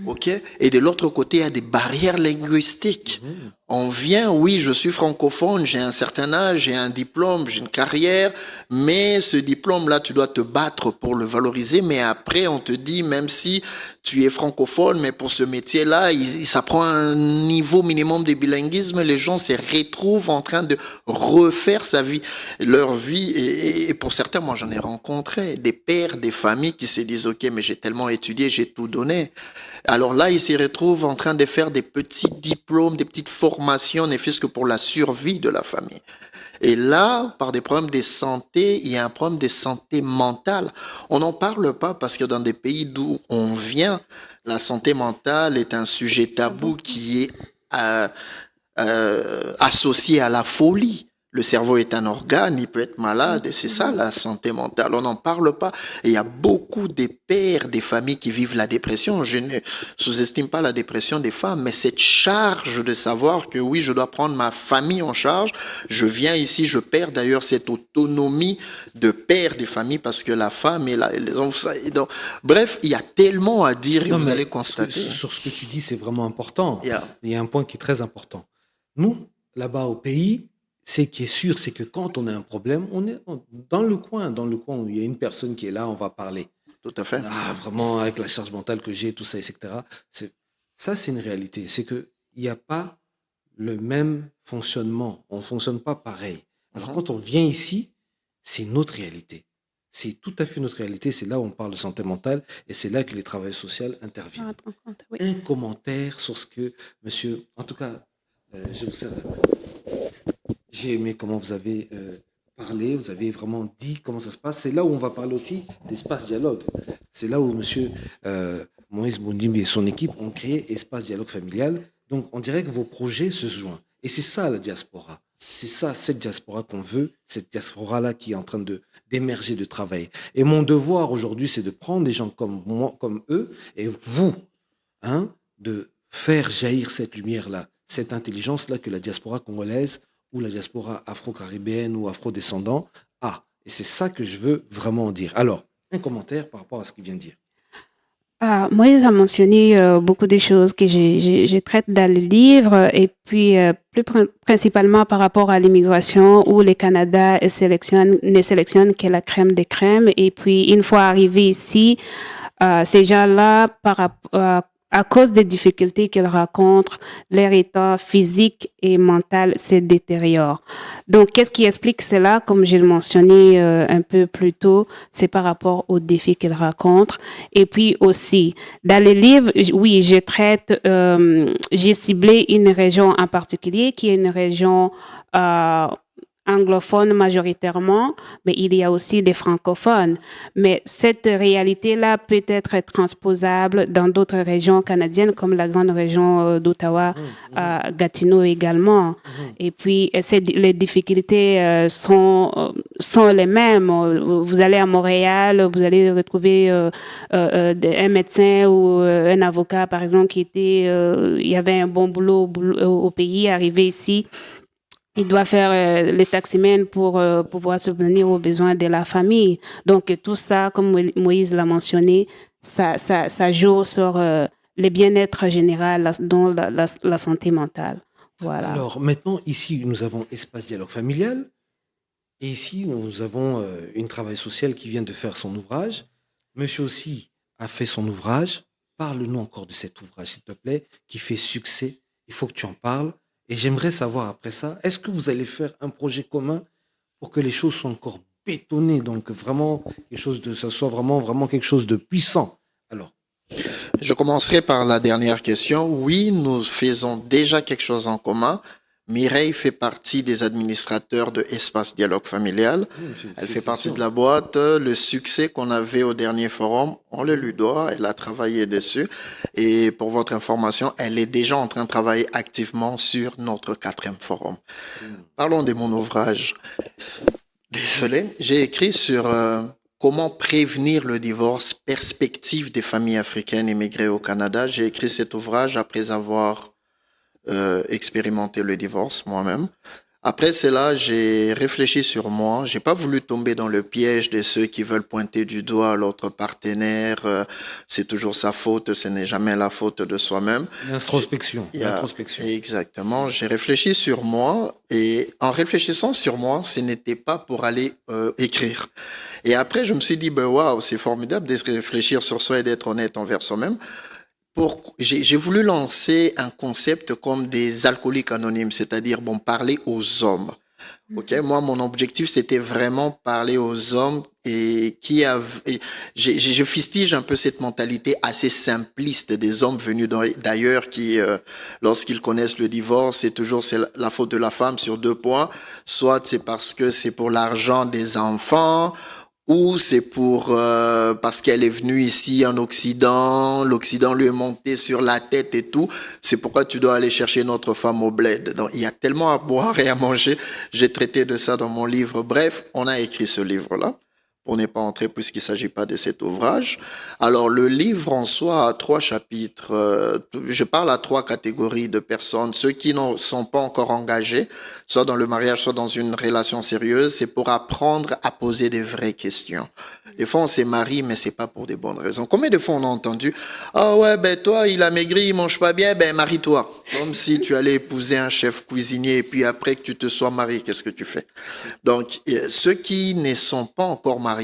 Speaker 6: Okay? Et de l'autre côté, il y a des barrières linguistiques. On vient, oui, je suis francophone, j'ai un certain âge, j'ai un diplôme, j'ai une carrière, mais ce diplôme-là, tu dois te battre pour le valoriser. Mais après, on te dit, même si tu es francophone, mais pour ce métier-là, ça prend un niveau minimum de bilinguisme. Les gens se retrouvent en train de refaire leur vie. Et pour certains, moi, j'en ai rencontré des pères, des familles qui se disent, OK, mais j'ai tellement étudié, j'ai tout donné. Alors là, ils se retrouvent en train de faire des petits diplômes, des petites formations, ne fût-ce que pour la survie de la famille. Et là, par des problèmes de santé, il y a un problème de santé mentale. On n'en parle pas parce que dans des pays d'où on vient, la santé mentale est un sujet tabou qui est associé à la folie. Le cerveau est un organe, il peut être malade, et c'est ça la santé mentale. On n'en parle pas. Et il y a beaucoup de pères, des familles qui vivent la dépression. Je ne sous-estime pas la dépression des femmes, mais cette charge de savoir que oui, je dois prendre ma famille en charge. Je viens ici, je perds d'ailleurs cette autonomie de père des familles parce que la femme et les enfants. Donc, bref, il y a tellement à dire et vous allez constater.
Speaker 1: Sur ce que tu dis, c'est vraiment important.
Speaker 6: Yeah.
Speaker 1: Il y a un point qui est très important. Nous, là-bas au pays, ce qui est sûr, c'est que quand on a un problème, on est dans le coin où il y a une personne qui est là, on va parler.
Speaker 6: Tout à fait.
Speaker 1: Ah, vraiment, avec la charge mentale que j'ai, tout ça, etc. Ça, c'est une réalité. C'est qu'il n'y a pas le même fonctionnement. On ne fonctionne pas pareil. Alors, quand on vient ici, c'est une autre réalité. C'est tout à fait notre réalité. C'est là où on parle de santé mentale et c'est là que les travailleurs sociaux interviennent.
Speaker 3: Oui.
Speaker 1: Un commentaire sur ce que monsieur... En tout cas, je vous sers la main. J'ai aimé comment vous avez parlé, vous avez vraiment dit comment ça se passe. C'est là où on va parler aussi d'espace dialogue. C'est là où monsieur Moïse Bondimbi et son équipe ont créé Espace Dialogue Familial. Donc, on dirait que vos projets se joignent. Et c'est ça la diaspora. C'est ça, cette diaspora qu'on veut, cette diaspora-là qui est en train d'émerger, de travailler. Et mon devoir aujourd'hui, c'est de prendre des gens comme moi, comme eux, et vous, hein, de faire jaillir cette lumière-là, cette intelligence-là que la diaspora congolaise ou la diaspora afro-caribéenne ou afro-descendant a. Et c'est ça que je veux vraiment dire. Alors, un commentaire par rapport à ce qu'il vient de dire.
Speaker 3: Moïse a mentionné beaucoup de choses que je traite dans le livre et puis principalement par rapport à l'immigration où le Canada ne sélectionne que la crème des crèmes et puis une fois arrivé ici, ces gens-là à cause des difficultés qu'ils rencontrent, leur état physique et mental se détériore. Donc, qu'est-ce qui explique cela? Comme je le mentionnais un peu plus tôt, c'est par rapport aux défis qu'ils rencontrent. Et puis aussi, dans les livres, oui, j'ai ciblé une région en particulier qui est une région anglophone majoritairement, mais il y a aussi des francophones. Mais cette réalité-là peut être transposable dans d'autres régions canadiennes, comme la grande région d'Ottawa, Gatineau également. Et puis, les difficultés sont les mêmes. Vous allez à Montréal, vous allez retrouver un médecin ou un avocat, par exemple, il y avait un bon boulot au pays, arrivé ici. Il doit faire les taximènes pour pouvoir subvenir aux besoins de la famille. Donc, tout ça, comme Moïse l'a mentionné, ça joue sur le bien-être général, dont la santé mentale. Voilà.
Speaker 1: Alors, maintenant, ici, nous avons Espace Dialogue Familial. Et ici, nous avons une travail social qui vient de faire son ouvrage. Monsieur aussi a fait son ouvrage. Parle-nous encore de cet ouvrage, s'il te plaît, qui fait succès. Il faut que tu en parles. Et j'aimerais savoir après ça, est-ce que vous allez faire un projet commun pour que les choses soient encore bétonnées, donc vraiment ça soit vraiment quelque chose de puissant? Alors,
Speaker 6: je commencerai par la dernière question. Oui, nous faisons déjà quelque chose en commun. Mireille fait partie des administrateurs de Espace Dialogue Familial. Elle fait partie de la boîte. Le succès qu'on avait au dernier forum, on le lui doit. Elle a travaillé dessus. Et pour votre information, elle est déjà en train de travailler activement sur notre 4e forum. Parlons de mon ouvrage. Désolé. J'ai écrit sur comment prévenir le divorce, perspective des familles africaines immigrées au Canada. J'ai écrit cet ouvrage après avoir expérimenter le divorce moi-même. Après cela, j'ai réfléchi sur moi. J'ai pas voulu tomber dans le piège de ceux qui veulent pointer du doigt l'autre partenaire. C'est toujours sa faute, ce n'est jamais la faute de soi-même.
Speaker 1: L'introspection.
Speaker 6: Exactement. J'ai réfléchi sur moi et en réfléchissant sur moi, ce n'était pas pour aller écrire. Et après, je me suis dit, waouh, c'est formidable de réfléchir sur soi et d'être honnête envers soi-même. J'ai voulu lancer un concept comme des alcooliques anonymes, c'est-à-dire parler aux hommes. Okay? Moi, mon objectif, c'était vraiment parler aux hommes et je fustige un peu cette mentalité assez simpliste des hommes venus d'ailleurs qui, lorsqu'ils connaissent le divorce, c'est la faute de la femme sur 2 points. Soit c'est parce que c'est pour l'argent des enfants, ou c'est parce qu'elle est venue ici en Occident, l'Occident lui est monté sur la tête et tout, c'est pourquoi tu dois aller chercher notre femme au bled. Donc il y a tellement à boire et à manger, j'ai traité de ça dans mon livre. Bref, on a écrit ce livre-là. On n'est pas entré puisqu'il ne s'agit pas de cet ouvrage. Alors, le livre en soi a 3 chapitres. Je parle à 3 catégories de personnes. Ceux qui ne sont pas encore engagés, soit dans le mariage, soit dans une relation sérieuse, c'est pour apprendre à poser des vraies questions. Des fois, on se marie, mais c'est pas pour des bonnes raisons. Combien de fois on a entendu « Ah ouais, toi, il a maigri, il mange pas bien, marie-toi. » Comme si tu allais épouser un chef cuisinier et puis après que tu te sois marié, qu'est-ce que tu fais? Donc, ceux qui ne sont pas encore mariés,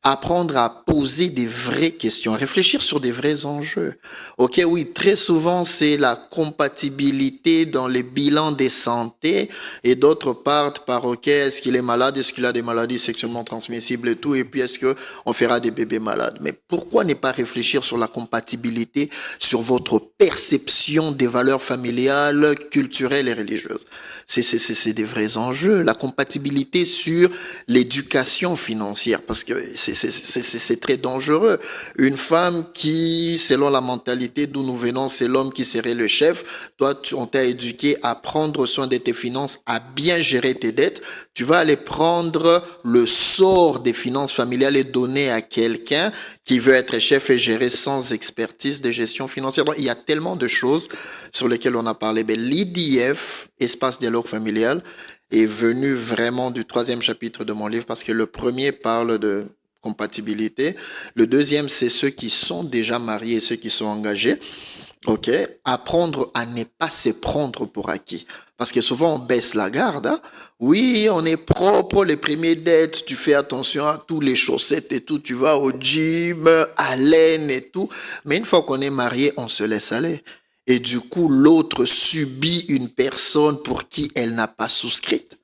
Speaker 6: apprendre à poser des vraies questions, réfléchir sur des vrais enjeux. Ok, oui, très souvent, c'est la compatibilité dans les bilans des santé et d'autres partent par, ok, est-ce qu'il est malade, est-ce qu'il a des maladies sexuellement transmissibles et tout, et puis est-ce que on fera des bébés malades. Mais pourquoi ne pas réfléchir sur la compatibilité, sur votre perception des valeurs familiales, culturelles et religieuses? C'est des vrais enjeux. La compatibilité sur l'éducation financière, parce que c'est très dangereux. Une femme qui, selon la mentalité d'où nous venons, c'est l'homme qui serait le chef. Toi, on t'a éduqué à prendre soin de tes finances, à bien gérer tes dettes. Tu vas aller prendre le sort des finances familiales et donner à quelqu'un qui veut être chef et gérer sans expertise de gestion financière. Donc, il y a tellement de choses sur lesquelles on a parlé. Mais l'IDF, Espace Dialogue Familial, est venu vraiment du 3e chapitre de mon livre, parce que le premier parle de compatibilité. Le deuxième, c'est ceux qui sont déjà mariés et ceux qui sont engagés. OK, apprendre à ne pas se prendre pour acquis. Parce que souvent, on baisse la garde. Hein? Oui, on est propre, les premiers dettes, tu fais attention à tous les chaussettes et tout, tu vas au gym, à laine et tout. Mais une fois qu'on est marié, on se laisse aller. Et du coup, l'autre subit une personne pour qui elle n'a pas souscrite.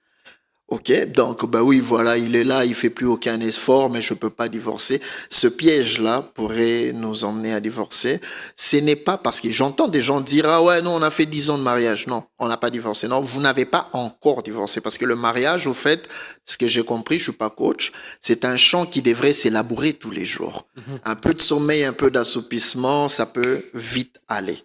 Speaker 6: OK, donc bah oui, voilà, il est là, il fait plus aucun effort, mais je peux pas divorcer. Ce piège-là pourrait nous emmener à divorcer. Ce n'est pas parce que j'entends des gens dire ah ouais, non, on a fait 10 ans de mariage. Non, on n'a pas divorcé. Non, vous n'avez pas encore divorcé, parce que le mariage, au fait, ce que j'ai compris, je suis pas coach, c'est un champ qui devrait s'élaborer tous les jours. Un peu de sommeil, un peu d'assoupissement, ça peut vite aller.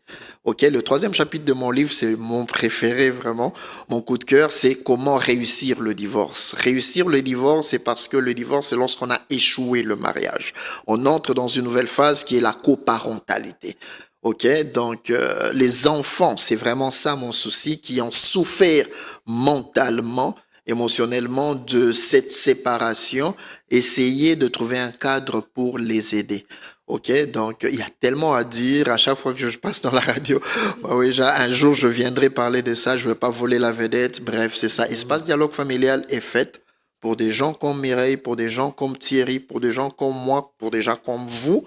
Speaker 6: OK, le 3e chapitre de mon livre, c'est mon préféré vraiment, mon coup de cœur, c'est comment réussir le divorce. Réussir le divorce, c'est parce que le divorce, c'est lorsqu'on a échoué le mariage. On entre dans une nouvelle phase qui est la coparentalité. OK, donc les enfants, c'est vraiment ça mon souci, qui ont souffert mentalement, émotionnellement de cette séparation, essayer de trouver un cadre pour les aider. OK, donc il y a tellement à dire à chaque fois que je passe dans la radio. Bah oui, un jour je viendrai parler de ça, je ne veux pas voler la vedette. Bref, c'est ça. Espace Dialogue Familial est fait pour des gens comme Mireille, pour des gens comme Thierry, pour des gens comme moi, pour des gens comme vous.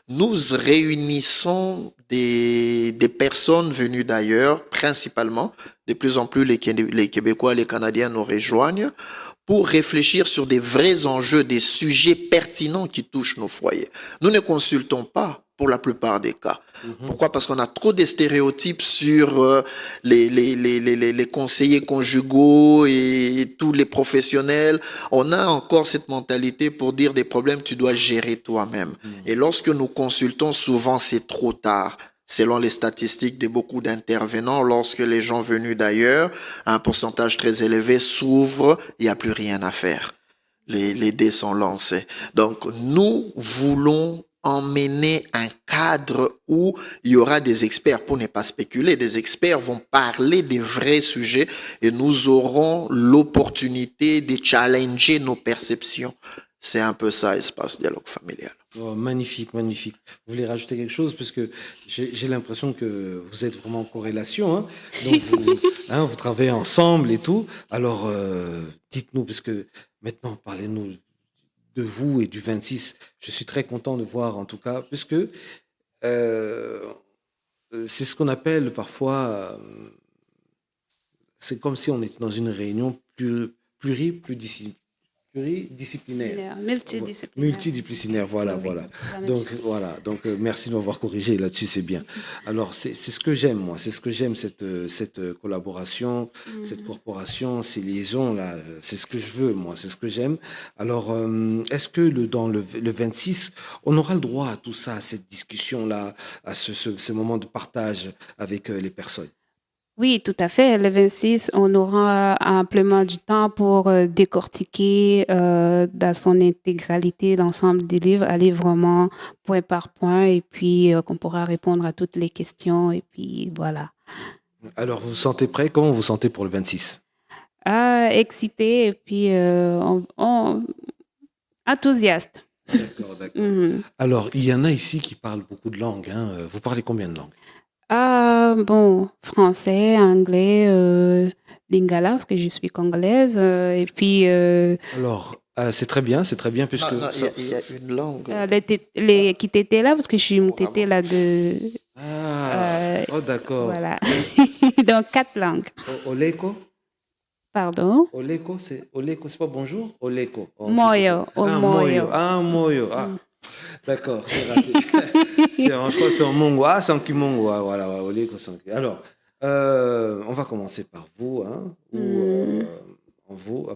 Speaker 6: Nous réunissons des personnes venues d'ailleurs, principalement. De plus en plus, les Québécois, les Canadiens nous rejoignent pour réfléchir sur des vrais enjeux, des sujets pertinents qui touchent nos foyers. Nous ne consultons pas pour la plupart des cas. Pourquoi? Parce qu'on a trop de stéréotypes sur les conseillers conjugaux et tous les professionnels. On a encore cette mentalité pour dire des problèmes, tu dois gérer toi-même. Et lorsque nous consultons, souvent c'est trop tard. Selon les statistiques de beaucoup d'intervenants, lorsque les gens venus d'ailleurs, un pourcentage très élevé s'ouvrent, il n'y a plus rien à faire. Les dés sont lancés. Donc, nous voulons emmener un cadre où il y aura des experts, pour ne pas spéculer. Des experts vont parler des vrais sujets et nous aurons l'opportunité de challenger nos perceptions. C'est un peu ça, Espace Dialogue Familial.
Speaker 1: Oh, magnifique, magnifique. Vous voulez rajouter quelque chose? Parce que j'ai l'impression que vous êtes vraiment en corrélation. Hein? Donc, vous travaillez ensemble et tout. Alors, dites-nous, parce que maintenant, parlez-nous de vous et du 26. Je suis très content de voir, en tout cas, puisque c'est ce qu'on appelle parfois... c'est comme si on était dans une réunion pluridisciplinaire. Multidisciplinaire, voilà. Donc, merci de m'avoir corrigé là-dessus, c'est bien. Alors, c'est ce que j'aime, moi. C'est ce que j'aime, cette collaboration, cette corporation, ces liaisons-là. C'est ce que je veux, moi. C'est ce que j'aime. Alors, est-ce que dans le 26, on aura le droit à tout ça, à cette discussion-là, à ce moment de partage avec les personnes?
Speaker 3: Oui, tout à fait. Le 26, on aura amplement du temps pour décortiquer dans son intégralité l'ensemble des livres, aller vraiment point par point, et puis qu'on pourra répondre à toutes les questions, et puis voilà.
Speaker 1: Alors, vous vous sentez prêt? Comment vous vous sentez pour le 26?
Speaker 3: Excité, et puis enthousiaste.
Speaker 1: D'accord. Alors, il y en a ici qui parlent beaucoup de langues. Hein. Vous parlez combien de langues?
Speaker 3: Français, anglais, lingala, parce que je suis congolaise, et puis...
Speaker 1: Alors, c'est très bien, puisque...
Speaker 6: Non, il y a une langue.
Speaker 3: Les qui t'étaient là, parce que je suis une tétée là de...
Speaker 1: d'accord.
Speaker 3: Voilà. Donc, 4 langues.
Speaker 1: Oleko?
Speaker 3: Pardon?
Speaker 2: Oleko, c'est pas bonjour? Oleko. Oh,
Speaker 3: Moyo,
Speaker 2: ah, moyo. Ah, moyo. Ah, d'accord, c'est raté. Je crois que c'est en mongo. Ah, c'est en kimongo. Ah, voilà, oleko, c'est en... Alors, on va commencer par vous, hein,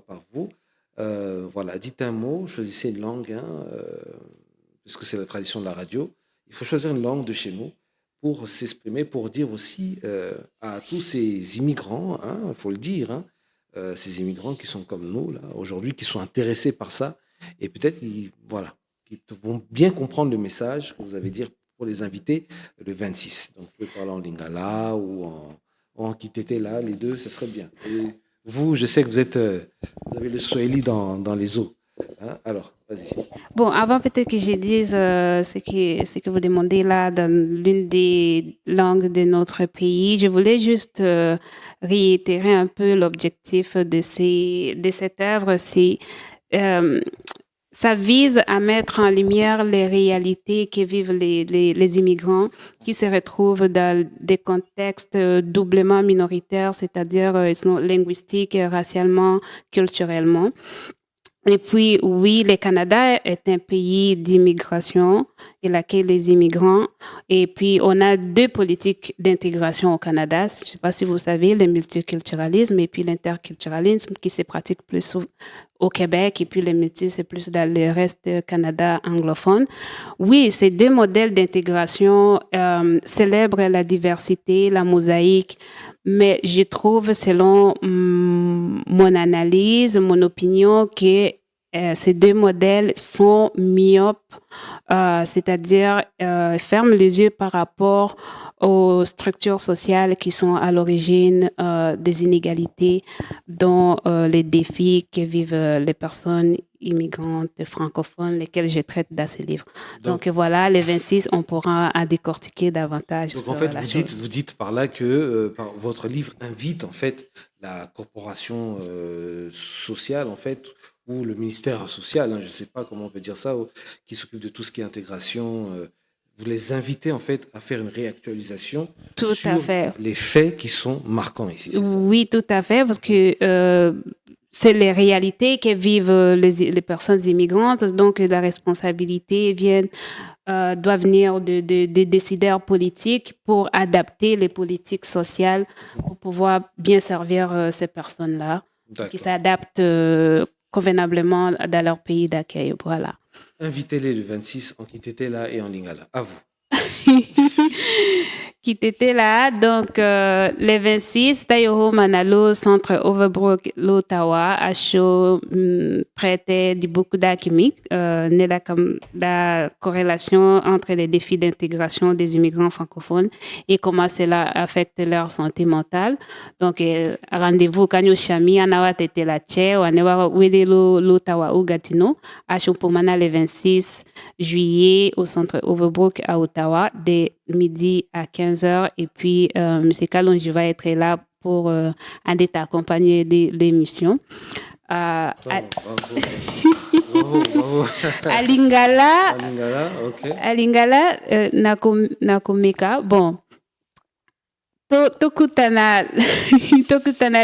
Speaker 2: par vous. Voilà, dites un mot, choisissez une langue, hein, puisque c'est la tradition de la radio. Il faut choisir une langue de chez nous pour s'exprimer, pour dire aussi à tous ces immigrants, hein, il faut le dire, hein, ces immigrants qui sont comme nous, là, aujourd'hui, qui sont intéressés par ça, et peut-être qu'ils vont bien comprendre le message que vous avez dire pour les invités le 26. Donc, vous pouvez parler en lingala ou en kitete, là, les deux, ce serait bien. Et vous, je sais que vous avez le swahili dans les os. Hein? Alors, vas-y.
Speaker 3: Bon, avant peut-être que je dise ce que vous demandez là dans l'une des langues de notre pays, je voulais juste réitérer un peu l'objectif de cette œuvre. Ça vise à mettre en lumière les réalités que vivent les immigrants qui se retrouvent dans des contextes doublement minoritaires, c'est-à-dire linguistiques, racialement, culturellement. Et puis, oui, le Canada est un pays d'immigration. Il accueille les immigrants. Et puis, on a deux politiques d'intégration au Canada. Je ne sais pas si vous savez, le multiculturalisme et puis l'interculturalisme qui se pratique plus au Québec. Et puis, le multi, c'est plus dans le reste du Canada anglophone. Oui, ces deux modèles d'intégration célèbrent la diversité, la mosaïque. Mais je trouve, selon mon analyse, mon opinion, que ces deux modèles sont myopes, c'est-à-dire ferment les yeux par rapport aux structures sociales qui sont à l'origine des inégalités, dont les défis que vivent les personnes immigrantes francophones, lesquels je traite dans ce livre. Donc voilà, les 26, on pourra en décortiquer davantage.
Speaker 2: Donc en fait, vous dites par là que votre livre invite en fait la corporation sociale en fait, ou le ministère social, hein, je ne sais pas comment on peut dire ça, qui s'occupe de tout ce qui est intégration. Vous les invitez en fait à faire une réactualisation sur les faits qui sont marquants ici.
Speaker 3: Oui, tout à fait, parce que c'est les réalités que vivent les personnes immigrantes, donc la responsabilité doit venir des décideurs politiques pour adapter les politiques sociales pour pouvoir bien servir ces personnes-là, qui s'adaptent convenablement dans leur pays d'accueil. Voilà.
Speaker 2: Invitez-les le 26 en Kitetela et en Lingala. À vous.
Speaker 3: Kitetela, donc le 26, Tayoho Manalo, centre Overbrook, l'Ottawa, a chaud traité de beaucoup d'alchimique, la corrélation entre les défis d'intégration des immigrants francophones et comment cela affecte leur santé mentale. Donc, rendez-vous quand nous chami, anawa tete la tche, ou anawa wede l'Ottawa ou Gatineau, a chaud pour mana le 26 juillet au centre Overbrook à Ottawa, de midi à 15h. Et puis, M. Kalonji va être là pour accompagner l'émission.
Speaker 2: Bravo.
Speaker 3: À Lingala,
Speaker 2: okay.
Speaker 3: À Lingala, Nakomeka, bon. Tokutana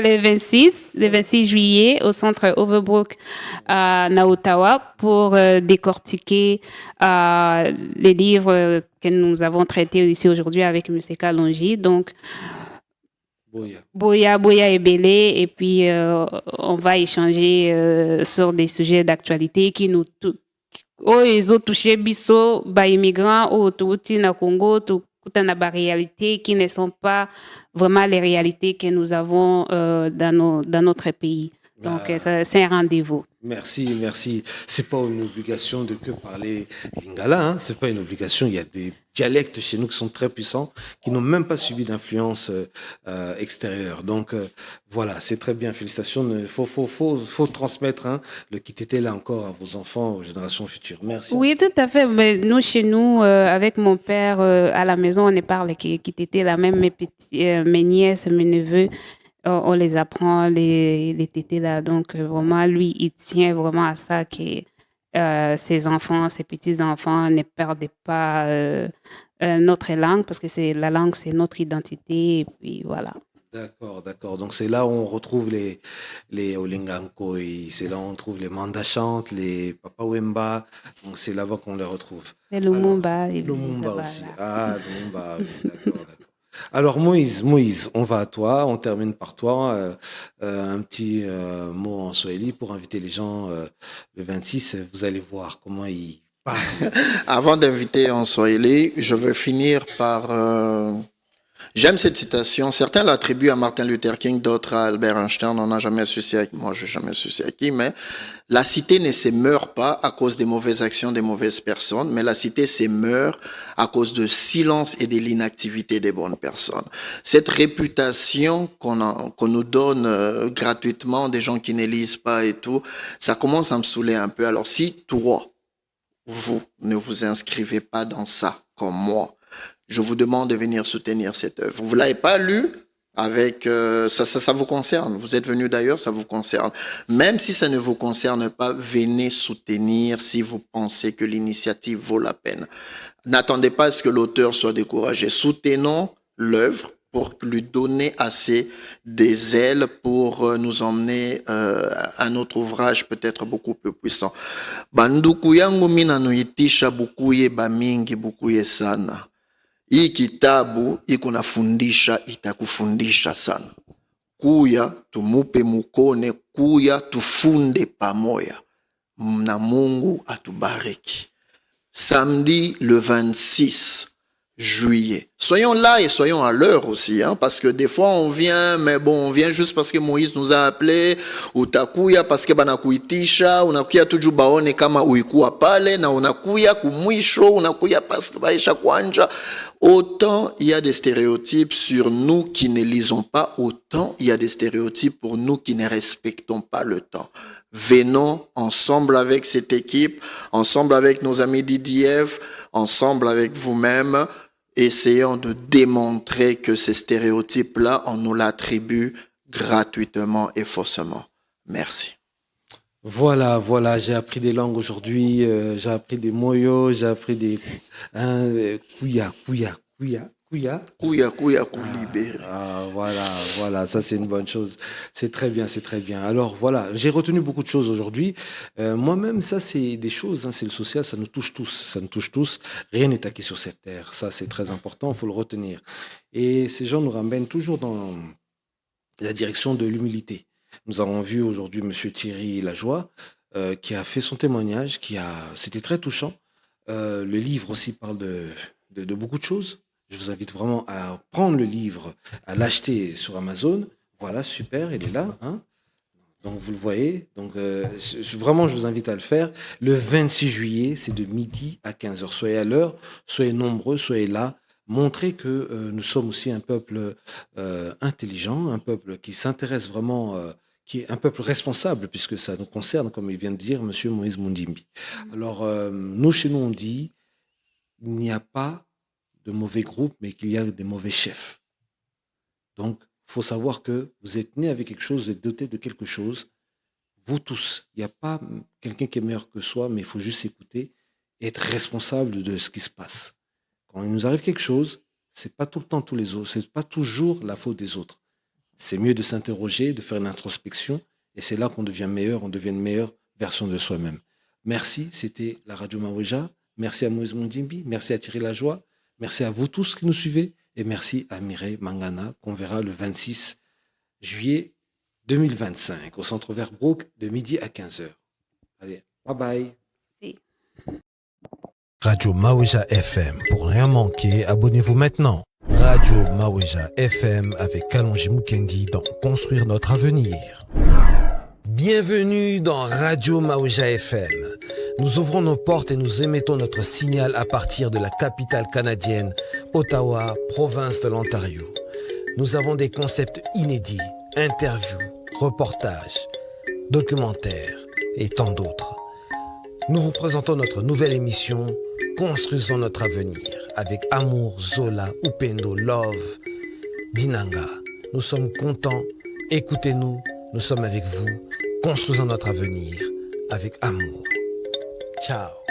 Speaker 3: le 26 juillet au centre Overbrook à Ottawa pour décortiquer les livres que nous avons traités ici aujourd'hui avec M. Kalonji. Donc, Boya et Belé, et puis on va échanger sur des sujets d'actualité qui nous ils ont touché biso ba immigrants au na Congo na réalités qui ne sont pas vraiment les réalités que nous avons dans notre pays. Donc, c'est un rendez-vous.
Speaker 2: Merci. C'est pas une obligation de que parler lingala, hein. C'est pas une obligation. Il y a des dialectes chez nous qui sont très puissants, qui n'ont même pas subi d'influence extérieure. Donc, voilà, c'est très bien. Félicitations. Il faut transmettre le Kitete là encore à vos enfants, aux générations futures. Merci.
Speaker 3: Oui, tout à fait. Mais nous, chez nous, avec mon père, à la maison, on ne parle Kitete là. Même mes nièces, mes neveux, on les apprend, les tétés là. Donc, vraiment, lui, il tient vraiment à ça que ses enfants, ses petits-enfants ne perdent pas notre langue, parce que la langue, c'est notre identité. Et puis, voilà.
Speaker 1: D'accord, d'accord. Donc c'est là où on retrouve les Olingankoi, c'est là où on trouve les Mandachantes, les Papa Wemba. Donc c'est là-bas qu'on les retrouve.
Speaker 3: Et
Speaker 1: Alors,
Speaker 3: Lumumba et
Speaker 1: Lumumba
Speaker 3: Zabala.
Speaker 1: aussi. Ah, Lumumba, oui, d'accord, d'accord. Alors Moïse, on va à toi, on termine par toi. Un petit mot en Swahili pour inviter les gens le 26. Vous allez voir comment ils parlent.
Speaker 6: Avant d'inviter en Swahili, je veux finir par... J'aime cette citation. Certains l'attribuent à Martin Luther King, d'autres à Albert Einstein. On n'a jamais su c'est à qui. Moi, je n'ai jamais su c'est à qui. Mais la cité ne se meurt pas à cause des mauvaises actions des mauvaises personnes, mais la cité se meurt à cause de silence et de l'inactivité des bonnes personnes. Cette réputation qu'on nous donne gratuitement, des gens qui ne lisent pas et tout, ça commence à me saouler un peu. Alors si toi, vous ne vous inscrivez pas dans ça, comme moi, je vous demande de venir soutenir cette œuvre. Vous ne l'avez pas lu avec... ça vous concerne. Vous êtes venu d'ailleurs, ça vous concerne. Même si ça ne vous concerne pas, venez soutenir si vous pensez que l'initiative vaut la peine. N'attendez pas à ce que l'auteur soit découragé. Soutenons l'œuvre pour lui donner assez des ailes pour nous emmener à notre ouvrage peut-être beaucoup plus puissant. Banduku yangu mina nuitisha bukuye bamingi bukuye sana. Hii kitabu iko nafundisha itakufundisha sana. Kuya tumupe mukone, kuya tufunde pamoja. Na Mungu atubariki. Samedi le 26 juillet. Soyons là et soyons à l'heure aussi, hein, parce que des fois on vient, mais bon, on vient juste parce que Moïse nous a appelé, utakuya parce que banakuitisha, unakuya tuju baone kama uikuwa pale, na unakuya kumwisho, unakuya parce que baisha kwanja. Autant il y a des stéréotypes sur nous qui ne lisons pas, autant il y a des stéréotypes pour nous qui ne respectons pas le temps. Venons ensemble avec cette équipe, ensemble avec nos amis d'IDF, ensemble avec vous-même, essayons de démontrer que ces stéréotypes-là, on nous l'attribue gratuitement et faussement. Merci.
Speaker 1: Voilà, j'ai appris des langues aujourd'hui, j'ai appris des moyos, j'ai appris des kuya.
Speaker 6: Kuya, libéré.
Speaker 1: Voilà, ça c'est une bonne chose. C'est très bien. Alors voilà, j'ai retenu beaucoup de choses aujourd'hui. Moi-même, ça c'est des choses, hein, c'est le social, ça nous touche tous. Rien n'est acquis sur cette terre. Ça c'est très important, il faut le retenir. Et ces gens nous ramènent toujours dans la direction de l'humilité. Nous avons vu aujourd'hui M. Thierry Lajoie qui a fait son témoignage, c'était très touchant. Le livre aussi parle de beaucoup de choses. Je vous invite vraiment à prendre le livre, à l'acheter sur Amazon. Voilà, super, il est là. Hein. Donc, vous le voyez. Donc, je vous invite à le faire. Le 26 juillet, c'est de midi à 15h. Soyez à l'heure, soyez nombreux, soyez là. Montrez que nous sommes aussi un peuple intelligent, un peuple qui s'intéresse vraiment, qui est un peuple responsable, puisque ça nous concerne, comme il vient de dire M. Moïse Mundimbi. Alors, nous, chez nous, on dit, il n'y a pas de mauvais groupes, mais qu'il y a des mauvais chefs. Donc, il faut savoir que vous êtes né avec quelque chose, vous êtes doté de quelque chose. Vous tous, il n'y a pas quelqu'un qui est meilleur que soi, mais il faut juste écouter et être responsable de ce qui se passe. Quand il nous arrive quelque chose, c'est pas tout le temps tous les autres, c'est pas toujours la faute des autres. C'est mieux de s'interroger, de faire une introspection, et c'est là qu'on devient meilleur, on devient une meilleure version de soi-même. Merci, c'était la Radio Maweja. Merci à Moïse Mundimbi, merci à Thierry Lajoie. Merci à vous tous qui nous suivez et merci à Mireille Mangana qu'on verra le 26 juillet 2025 au Centre Verbrook de midi à 15h. Allez, bye bye.
Speaker 3: Si.
Speaker 1: Radio Maweja FM. Pour rien manquer, abonnez-vous maintenant. Radio Maweja FM avec Kalonji Mukendi dans Construire notre avenir. Bienvenue dans Radio Maweja FM. Nous ouvrons nos portes et nous émettons notre signal à partir de la capitale canadienne, Ottawa, province de l'Ontario. Nous avons des concepts inédits, interviews, reportages, documentaires et tant d'autres. Nous vous présentons notre nouvelle émission Construisons notre avenir avec Amour, Zola, Upendo, Love, Dinanga. Nous sommes contents, écoutez-nous, nous sommes avec vous. Construisons notre avenir avec amour. Ciao.